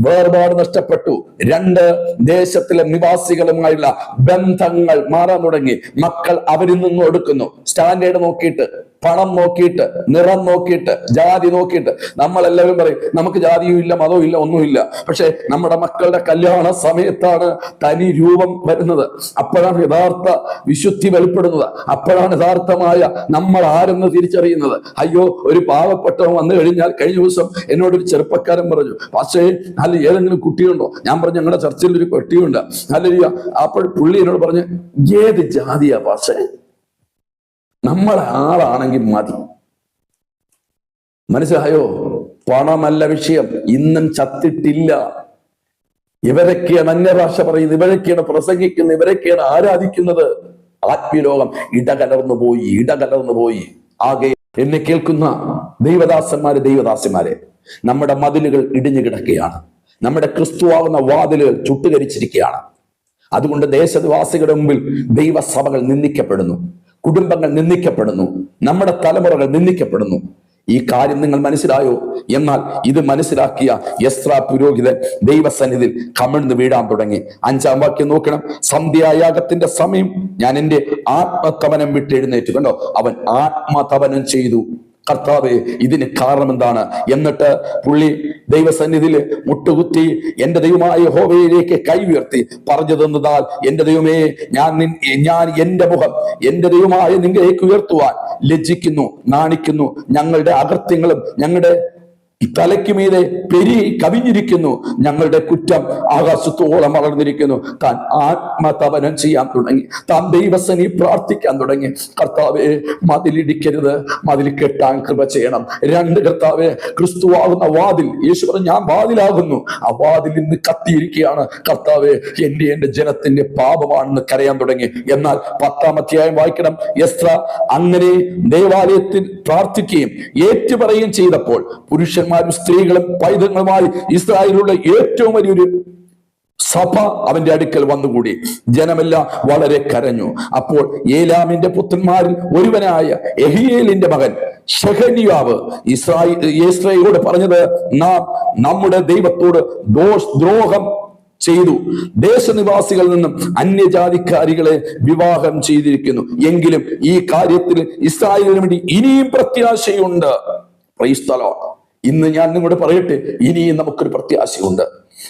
വേർപാട് നഷ്ടപ്പെട്ടു. 2, ദേശത്തിൽ ദേശത്തിലെ നിവാസികളുമായുള്ള ബന്ധങ്ങൾ മാറാൻ തുടങ്ങി. മക്കൾ അവരിൽ നിന്നും എടുക്കുന്നു. സ്റ്റാൻഡേർഡ് നോക്കിയിട്ട്, പണം നോക്കിയിട്ട്, നിറം നോക്കിയിട്ട്, ജാതി നോക്കിയിട്ട്. നമ്മളെല്ലാവരും പറയും നമുക്ക് ജാതിയും ഇല്ല, മതവും ഇല്ല, ഒന്നുമില്ല. പക്ഷെ നമ്മുടെ മക്കളുടെ കല്യാണ സമയത്താണ് തനി രൂപം വരുന്നത്. അപ്പോഴാണ് യഥാർത്ഥ വിശുദ്ധി വെളിപ്പെടുന്നത്. അപ്പോഴാണ് യഥാർത്ഥമായ നമ്മൾ ആരെന്ന് തിരിച്ചറിയുന്നത്. അയ്യോ, ഒരു പാവപ്പെട്ടവൻ വന്നു കഴിഞ്ഞാൽ, കഴിഞ്ഞ ദിവസം എന്നോടൊരു ചെറുപ്പക്കാരൻ പറഞ്ഞു, പക്ഷേ അല്ല ഏതെങ്കിലും കുട്ടിയുണ്ടോ? ഞാൻ പറഞ്ഞു ഞങ്ങളുടെ ചർച്ചിൽ ഒരു കുട്ടിയുണ്ട്. അല്ല, അപ്പോൾ പുള്ളി എന്നോട് പറഞ്ഞു, ഏത് ജാതിയാ പക്ഷേ, നമ്മളെ ആളാണെങ്കിൽ മതി. മനസ്സിലായോ? പണമല്ല വിഷയം. ഇന്നും ചത്തിട്ടില്ല. ഇവരൊക്കെയാണ് അന്യഭാഷ പറയുന്നത്, ഇവരൊക്കെയാണ് പ്രസംഗിക്കുന്നത്, ഇവരൊക്കെയാണ് ആരാധിക്കുന്നത്. ആത്മീയലോകം ഇടകലർന്നു പോയി. ആകെ എന്നെ കേൾക്കുന്ന ദൈവദാസന്മാരെ, ദൈവദാസിമാരെ, നമ്മുടെ മതിലുകൾ ഇടിഞ്ഞു കിടക്കുകയാണ്. നമ്മുടെ ക്രിസ്തുവാകുന്ന വാതിലുകൾ ചുട്ടുകരിച്ചിരിക്കുകയാണ്. അതുകൊണ്ട് ദേശനിവാസികളുടെ മുമ്പിൽ ദൈവസഭകൾ നിന്ദിക്കപ്പെടുന്നു, കുടുംബങ്ങൾ നിന്ദിക്കപ്പെടുന്നു, നമ്മുടെ തലമുറകൾ നിന്ദിക്കപ്പെടുന്നു. ഈ കാര്യം നിങ്ങൾ മനസ്സിലായോ? എന്നാൽ ഇത് മനസ്സിലാക്കിയ എസ്രാ പുരോഹിതൻ ദൈവസന്നിധിയിൽ കമിഴ്ന്ന് വീഴാൻ തുടങ്ങി. 5-ാം വാക്യം നോക്കണം. സന്ധ്യായാഗത്തിന്റെ സമയം ഞാൻ എൻ്റെ ആത്മതപനം വിട്ടെഴുന്നേറ്റു. കണ്ടോ, അവൻ ആത്മതപനം ചെയ്തു. കർത്താവേ, ഇതിന് കാരണം എന്താണ്? എന്നിട്ട് പുള്ളി ദൈവസന്നിധിയിൽ മുട്ടുകുത്തി എന്റെ ദൈവമായ യഹോവയിലേക്ക് കൈ ഉയർത്തി പറഞ്ഞു തന്നതാൽ, എന്റെ ദൈവമേ, ഞാൻ എന്റെ മുഖം എന്റെ ദൈവമായ നിങ്ങളിലേക്ക് ഉയർത്തുവാൻ ലജ്ജിക്കുന്നു, നാണിക്കുന്നു. ഞങ്ങളുടെ അകൃത്യങ്ങളും ഞങ്ങളുടെ തലയ്ക്ക് മീതെ കവിഞ്ഞിരിക്കുന്നു. ഞങ്ങളുടെ കുറ്റം ആകാശത്തോളം വളർന്നിരിക്കുന്നു. താൻ ആത്മതപനം ചെയ്യാൻ തുടങ്ങി. താൻ ദൈവസനി പ്രാർത്ഥിക്കാൻ തുടങ്ങി. കർത്താവെ, മതിലിടിക്കരുത്, മതിൽ കെട്ടാൻ കൃപ ചെയ്യണം. 2, കർത്താവെ, ക്രിസ്തുവാകുന്ന വാതിൽ, യേശു പറഞ്ഞു ഞാൻ വാതിലാകുന്നു, ആ വാതിൽ ഇന്ന് കത്തിയിരിക്കുകയാണ്. കർത്താവെ, എന്റെ ജനത്തിന്റെ പാപമാണെന്ന് കരയാൻ തുടങ്ങി. എന്നാൽ 10-ാം അധ്യായം വായിക്കണം. എസ്രാ അങ്ങനെ ദേവാലയത്തിൽ പ്രാർത്ഥിക്കുകയും ഏറ്റുപറയുകയും ചെയ്തപ്പോൾ പുരുഷന്മാരും സ്ത്രീകളും പൈതങ്ങളുമായി ഇസ്രായേലിലുള്ള ഏറ്റവും വലിയൊരു സഭ അവന്റെ അടുക്കൽ വന്നുകൂടി. ജനമെല്ലാം വളരെ കരഞ്ഞു. അപ്പോൾ ഏലാമിന്റെ പുത്രന്മാരിൽ ഒരുവനായ യഹിയേലിന്റെ മകൻ ശെഖനിയാവ് ഇസ്രായേലോട് പറഞ്ഞത്, നാം നമ്മുടെ ദൈവത്തോട് ദ്രോഹം ചെയ്തു, ദേശനിവാസികളിൽ നിന്നും അന്യജാതിക്കാരികളെ വിവാഹം ചെയ്തിരിക്കുന്നു. എങ്കിലും ഈ കാര്യത്തിൽ ഇസ്രായേലിന് വേണ്ടി ഇനിയും പ്രത്യാശയുണ്ട്. Price the Lord. ഇന്ന് ഞാൻ നിങ്ങളോട് പറയട്ടെ, ഇനിയും നമുക്കൊരു പ്രത്യാശയുണ്ട്.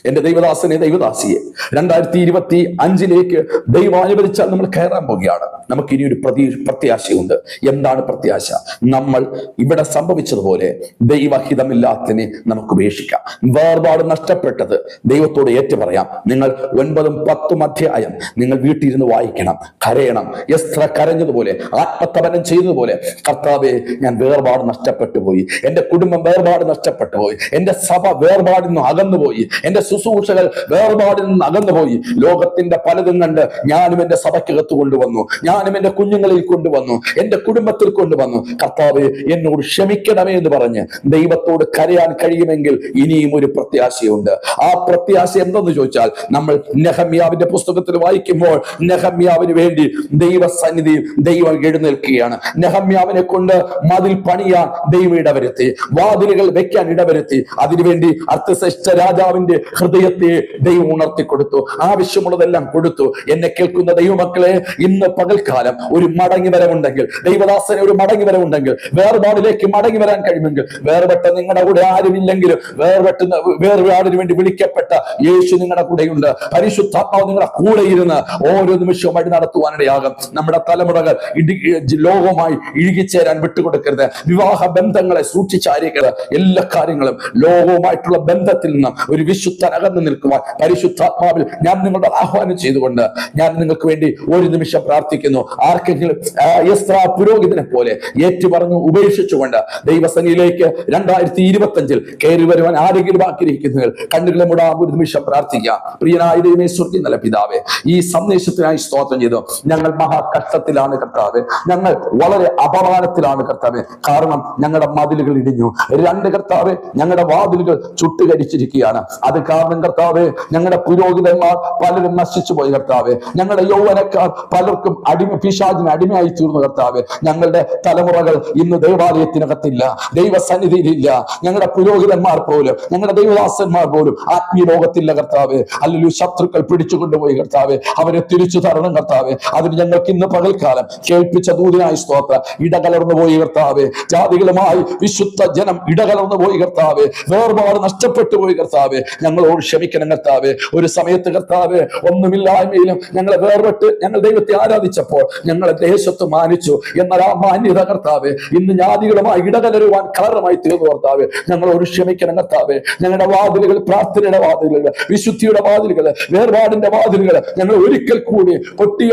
എന്റെ ദൈവദാസനെ, ദൈവദാസിയെ, 2025 ദൈവം അനുവദിച്ചാൽ നമ്മൾ കയറാൻ പോവുകയാണ്. നമുക്ക് ഇനി ഒരു പ്രത്യാശയുണ്ട്. എന്താണ് പ്രത്യാശ? നമ്മൾ ഇവിടെ സംഭവിച്ചതുപോലെ ദൈവഹിതമില്ലാത്തതിനെ നമുക്ക് ഉപേക്ഷിക്കാം. വേർപാട് നഷ്ടപ്പെട്ടത് ദൈവത്തോട് ഏറ്റു പറയാം. നിങ്ങൾ 9-ഉം 10-ഉം അധ്യായം നിങ്ങൾ വീട്ടിലിരുന്ന് വായിക്കണം, കരയണം. എസ്രാ കരഞ്ഞതുപോലെ, ആത്മതപനം ചെയ്തതുപോലെ, കർത്താവേ, ഞാൻ വേർപാട് നഷ്ടപ്പെട്ടു പോയി, എന്റെ കുടുംബം വേർപാട് നഷ്ടപ്പെട്ടു പോയി, എന്റെ സഭ വേർപാടിൽ നിന്ന് അകന്നുപോയി, എന്റെ ശുശ്രൂഷകൾ വേർപാടിൽ നിന്ന് അകന്നുപോയി. ലോകത്തിന്റെ പലതും കണ്ട് ഞാനും എന്റെ സഭയ്ക്കകത്ത് കൊണ്ടുവന്നു, ഞാനും എന്റെ കുഞ്ഞുങ്ങളിൽ കൊണ്ടുവന്നു, എന്റെ കുടുംബത്തിൽ കൊണ്ടുവന്നു. കർത്താവേ, എന്നോട് ക്ഷമിക്കണമേ എന്ന് പറഞ്ഞ് ദൈവത്തോട് കരയാൻ കഴിയുമെങ്കിൽ ഇനിയും ഒരു പ്രത്യാശയുണ്ട്. ആ പ്രത്യാശ എന്തെന്ന് ചോദിച്ചാൽ, നമ്മൾ നെഹമ്യാവിന്റെ പുസ്തകത്തിൽ വായിക്കുമ്പോൾ നെഹമ്യാവിന് വേണ്ടി ദൈവസന്നിധിയിൽ ദൈവം എഴുന്നേൽക്കുകയാണ്. നെഹമ്യാവിനെ കൊണ്ട് മതിൽ പണിയാൻ ദൈവം ഇടവരുത്തി, വാതിലുകൾ വെക്കാൻ ഇടവരുത്തി. അതിനുവേണ്ടി അർത്തശ്രേഷ്ഠ രാജാവിന്റെ ഹൃദയത്തെ ദൈവം ഉണർത്തിക്കൊടുത്തു, ആവശ്യമുള്ളതെല്ലാം കൊടുത്തു. എന്നെ കേൾക്കുന്ന ദൈവമക്കളെ, ഇന്ന് പകൽക്കാലം ഒരു മടങ്ങി വരവുണ്ടെങ്കിൽ, ദൈവദാസനെ ഒരു മടങ്ങി വരവുണ്ടെങ്കിൽ, വേർപാടിലേക്ക് മടങ്ങി വരാൻ കഴിയുമെങ്കിൽ, വേർപെട്ട നിങ്ങളുടെ കൂടെ ആരുമില്ലെങ്കിലും വേറൊരാളിന് വേണ്ടി വിളിക്കപ്പെട്ട യേശു നിങ്ങളുടെ കൂടെയുണ്ട്. പരിശുദ്ധാത്മാവ് നിങ്ങളുടെ കൂടെ ഇരുന്ന് ഓരോ നിമിഷവും വഴി നടത്തുവാനിടയാകും. നമ്മുടെ തലമുറകൾ ലോകവുമായി ഇഴുകിച്ചേരാൻ വിട്ടുകൊടുക്കരുത്. വിവാഹ ബന്ധങ്ങളെ സൂക്ഷിച്ചായിരിക്കരുത്. എല്ലാ കാര്യങ്ങളും ലോകവുമായിട്ടുള്ള ബന്ധത്തിൽ നിന്ന് ഒരു വിശുദ്ധൻ അകന്നു നിൽക്കുവാൻ പരിശുദ്ധാത്മാവിൽ ഞാൻ നിങ്ങളുടെ ആഹ്വാനം ചെയ്തുകൊണ്ട് ഞാൻ നിങ്ങൾക്ക് വേണ്ടി ഒരു നിമിഷം പ്രാർത്ഥിക്കുന്നു. ആർക്കെങ്കിലും എസ്രാ പുരോഹിതനെ പോലെ ഏറ്റുപറഞ്ഞു ഉപേക്ഷിച്ചുകൊണ്ട് ദൈവസന്നിധിയിലേക്ക് 2025 കയറി വരുവാൻ ആരെങ്കിലും ആഗ്രഹിക്കുന്നവർ കണ്ണുകളെ മൂടാൻ ഒരു നിമിഷം പ്രാർത്ഥിക്കാം. പ്രിയനായ ദൈവമേ, സ്വർഗ്ഗീയ നല്ല പിതാവേ, ഈ സന്ദേശത്തിനായി സ്തോത്രം ചെയ്തു. ഞങ്ങൾ മഹാകഷ്ടത്തിലാണ് കർത്താവേ, ഞങ്ങൾ വളരെ അപമാനത്തിലാണ് കർത്താവേ. കാരണം ഞങ്ങളുടെ മതിലുകൾ ഇടിഞ്ഞു. 2 കർത്താവേ, ഞങ്ങളുടെ വാതിലുകൾ ചുട്ടുകരിച്ചിരിക്കുകയാണ്. അത് കാരണം കർത്താവെ ഞങ്ങളുടെ പുരോഹിതന്മാർ പലരും നശിച്ചു പോയി കർത്താവെ. ഞങ്ങളുടെ യൗവനക്കാർ പലർക്കും പിശാചിന് അടിമയായി തീർന്നു കർത്താവെ. ഞങ്ങളുടെ തലമുറകൾ ഇന്ന് ദേവാലയത്തിനകത്തില്ല, ദൈവസന്നിധിയിലില്ല. ഞങ്ങളുടെ പുരോഹിതന്മാർ പോലും, ഞങ്ങളുടെ ദൈവദാസന്മാർ പോലും ആത്മീയ ലോകത്തില്ല കർത്താവെ. അല്ലെങ്കിൽ ശത്രുക്കൾ പിടിച്ചുകൊണ്ടുപോയി കർത്താവെ. അവരെ തിരിച്ചു തരണം കർത്താവെ. അതിന് ഞങ്ങൾക്ക് ഇന്ന് പകൽക്കാലം കേൾപ്പിച്ച ദൂതനായി സ്തോത്രം. ഇടകലർന്നു പോയി കർത്താവെ. ജാതികളുമായി വിശുദ്ധ ജനം ഇടകലർന്നു പോയി കർത്താവെ. വേർപാട് നഷ്ടപ്പെട്ടു പോയി കർത്താവെ. ഞങ്ങളോട് ക്ഷമിക്കണം കർത്താവെ. ഒരു സമയത്ത് കർത്താവെ ഒന്നുമില്ലായ്മയിലും ഞങ്ങളെ വേർപെട്ട് ഞങ്ങൾ ദൈവത്തെ ആരാധിച്ചപ്പോൾ ഞങ്ങളെ ദേശത്ത് മാനിച്ചു. എന്നാൽ ആ മാന്യത കർത്താവെ ഇന്ന് ജാതികളുമായി ഇടകലരുവാൻ കാരണമായി തീർന്നു കർത്താവെ. ഞങ്ങളോട് ക്ഷമിക്കണം കർത്താവെ. ഞങ്ങളുടെ വാതിലുകൾ, പ്രാർത്ഥനയുടെ വാതിലുകൾ, വിശുദ്ധിയുടെ വാതിലുകൾ, വേർപാടിന്റെ വാതിലുകൾ ഞങ്ങൾ ഒരിക്കൽ കൂടി പൊട്ടി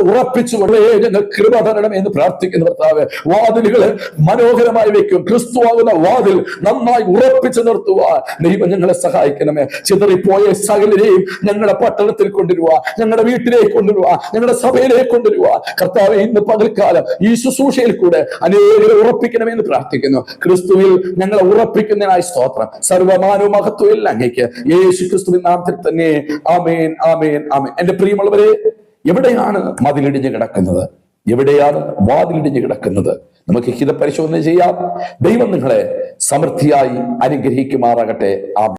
ഉറപ്പിച്ചുകൊണ്ട് ഞങ്ങൾ കൃപ തരണം എന്ന് പ്രാർത്ഥിക്കുന്നു കർത്താവെ. വാതിലുകൾ മനോഹരമായി വെക്കും. ക്രിസ്തുവാകുന്ന വാതിൽ നന്നായി ഉറപ്പിച്ചു നിർത്തുവാൻ ദൈവം ഞങ്ങളെ സഹായിക്കണമേ. ചിതറിപ്പോയ സകലരെയും ഞങ്ങളുടെ പട്ടണത്തിൽ കൊണ്ടുവരുക, ഞങ്ങളുടെ വീട്ടിലേക്ക് കൊണ്ടുവരുക, ഞങ്ങളുടെ സഭയിലേക്ക് കൊണ്ടുവരുക കർത്താവെ. ഇന്ന് പകൽക്കാലം ഈ ശുശ്രൂഷയിൽ കൂടെ അനേകരെ ഉറപ്പിക്കണമെന്ന് പ്രാർത്ഥിക്കുന്നു. ക്രിസ്തുവിൽ ഞങ്ങളെ ഉറപ്പിക്കുന്നതിനായി സ്തോത്രം. സർവ്വമാനവും മഹത്വം എല്ലാം അങ്ങേക്ക് യേശു ക്രിസ്തുവിൻ നാമത്തിൽ തന്നെ. ആമേൻ, ആമേൻ, ആമേൻ. എന്റെ പ്രിയമുള്ളവരെ, എവിടെയാണ് മതിലിടിഞ്ഞ് കിടക്കുന്നത്? എവിടെയാണ് വാതിലിടിഞ്ഞ് കിടക്കുന്നത്? നമുക്ക് ഹിതപരിശോധന ചെയ്യാം. ദൈവം നിങ്ങളെ സമൃദ്ധിയായി അനുഗ്രഹിക്കുമാറാകട്ടെ.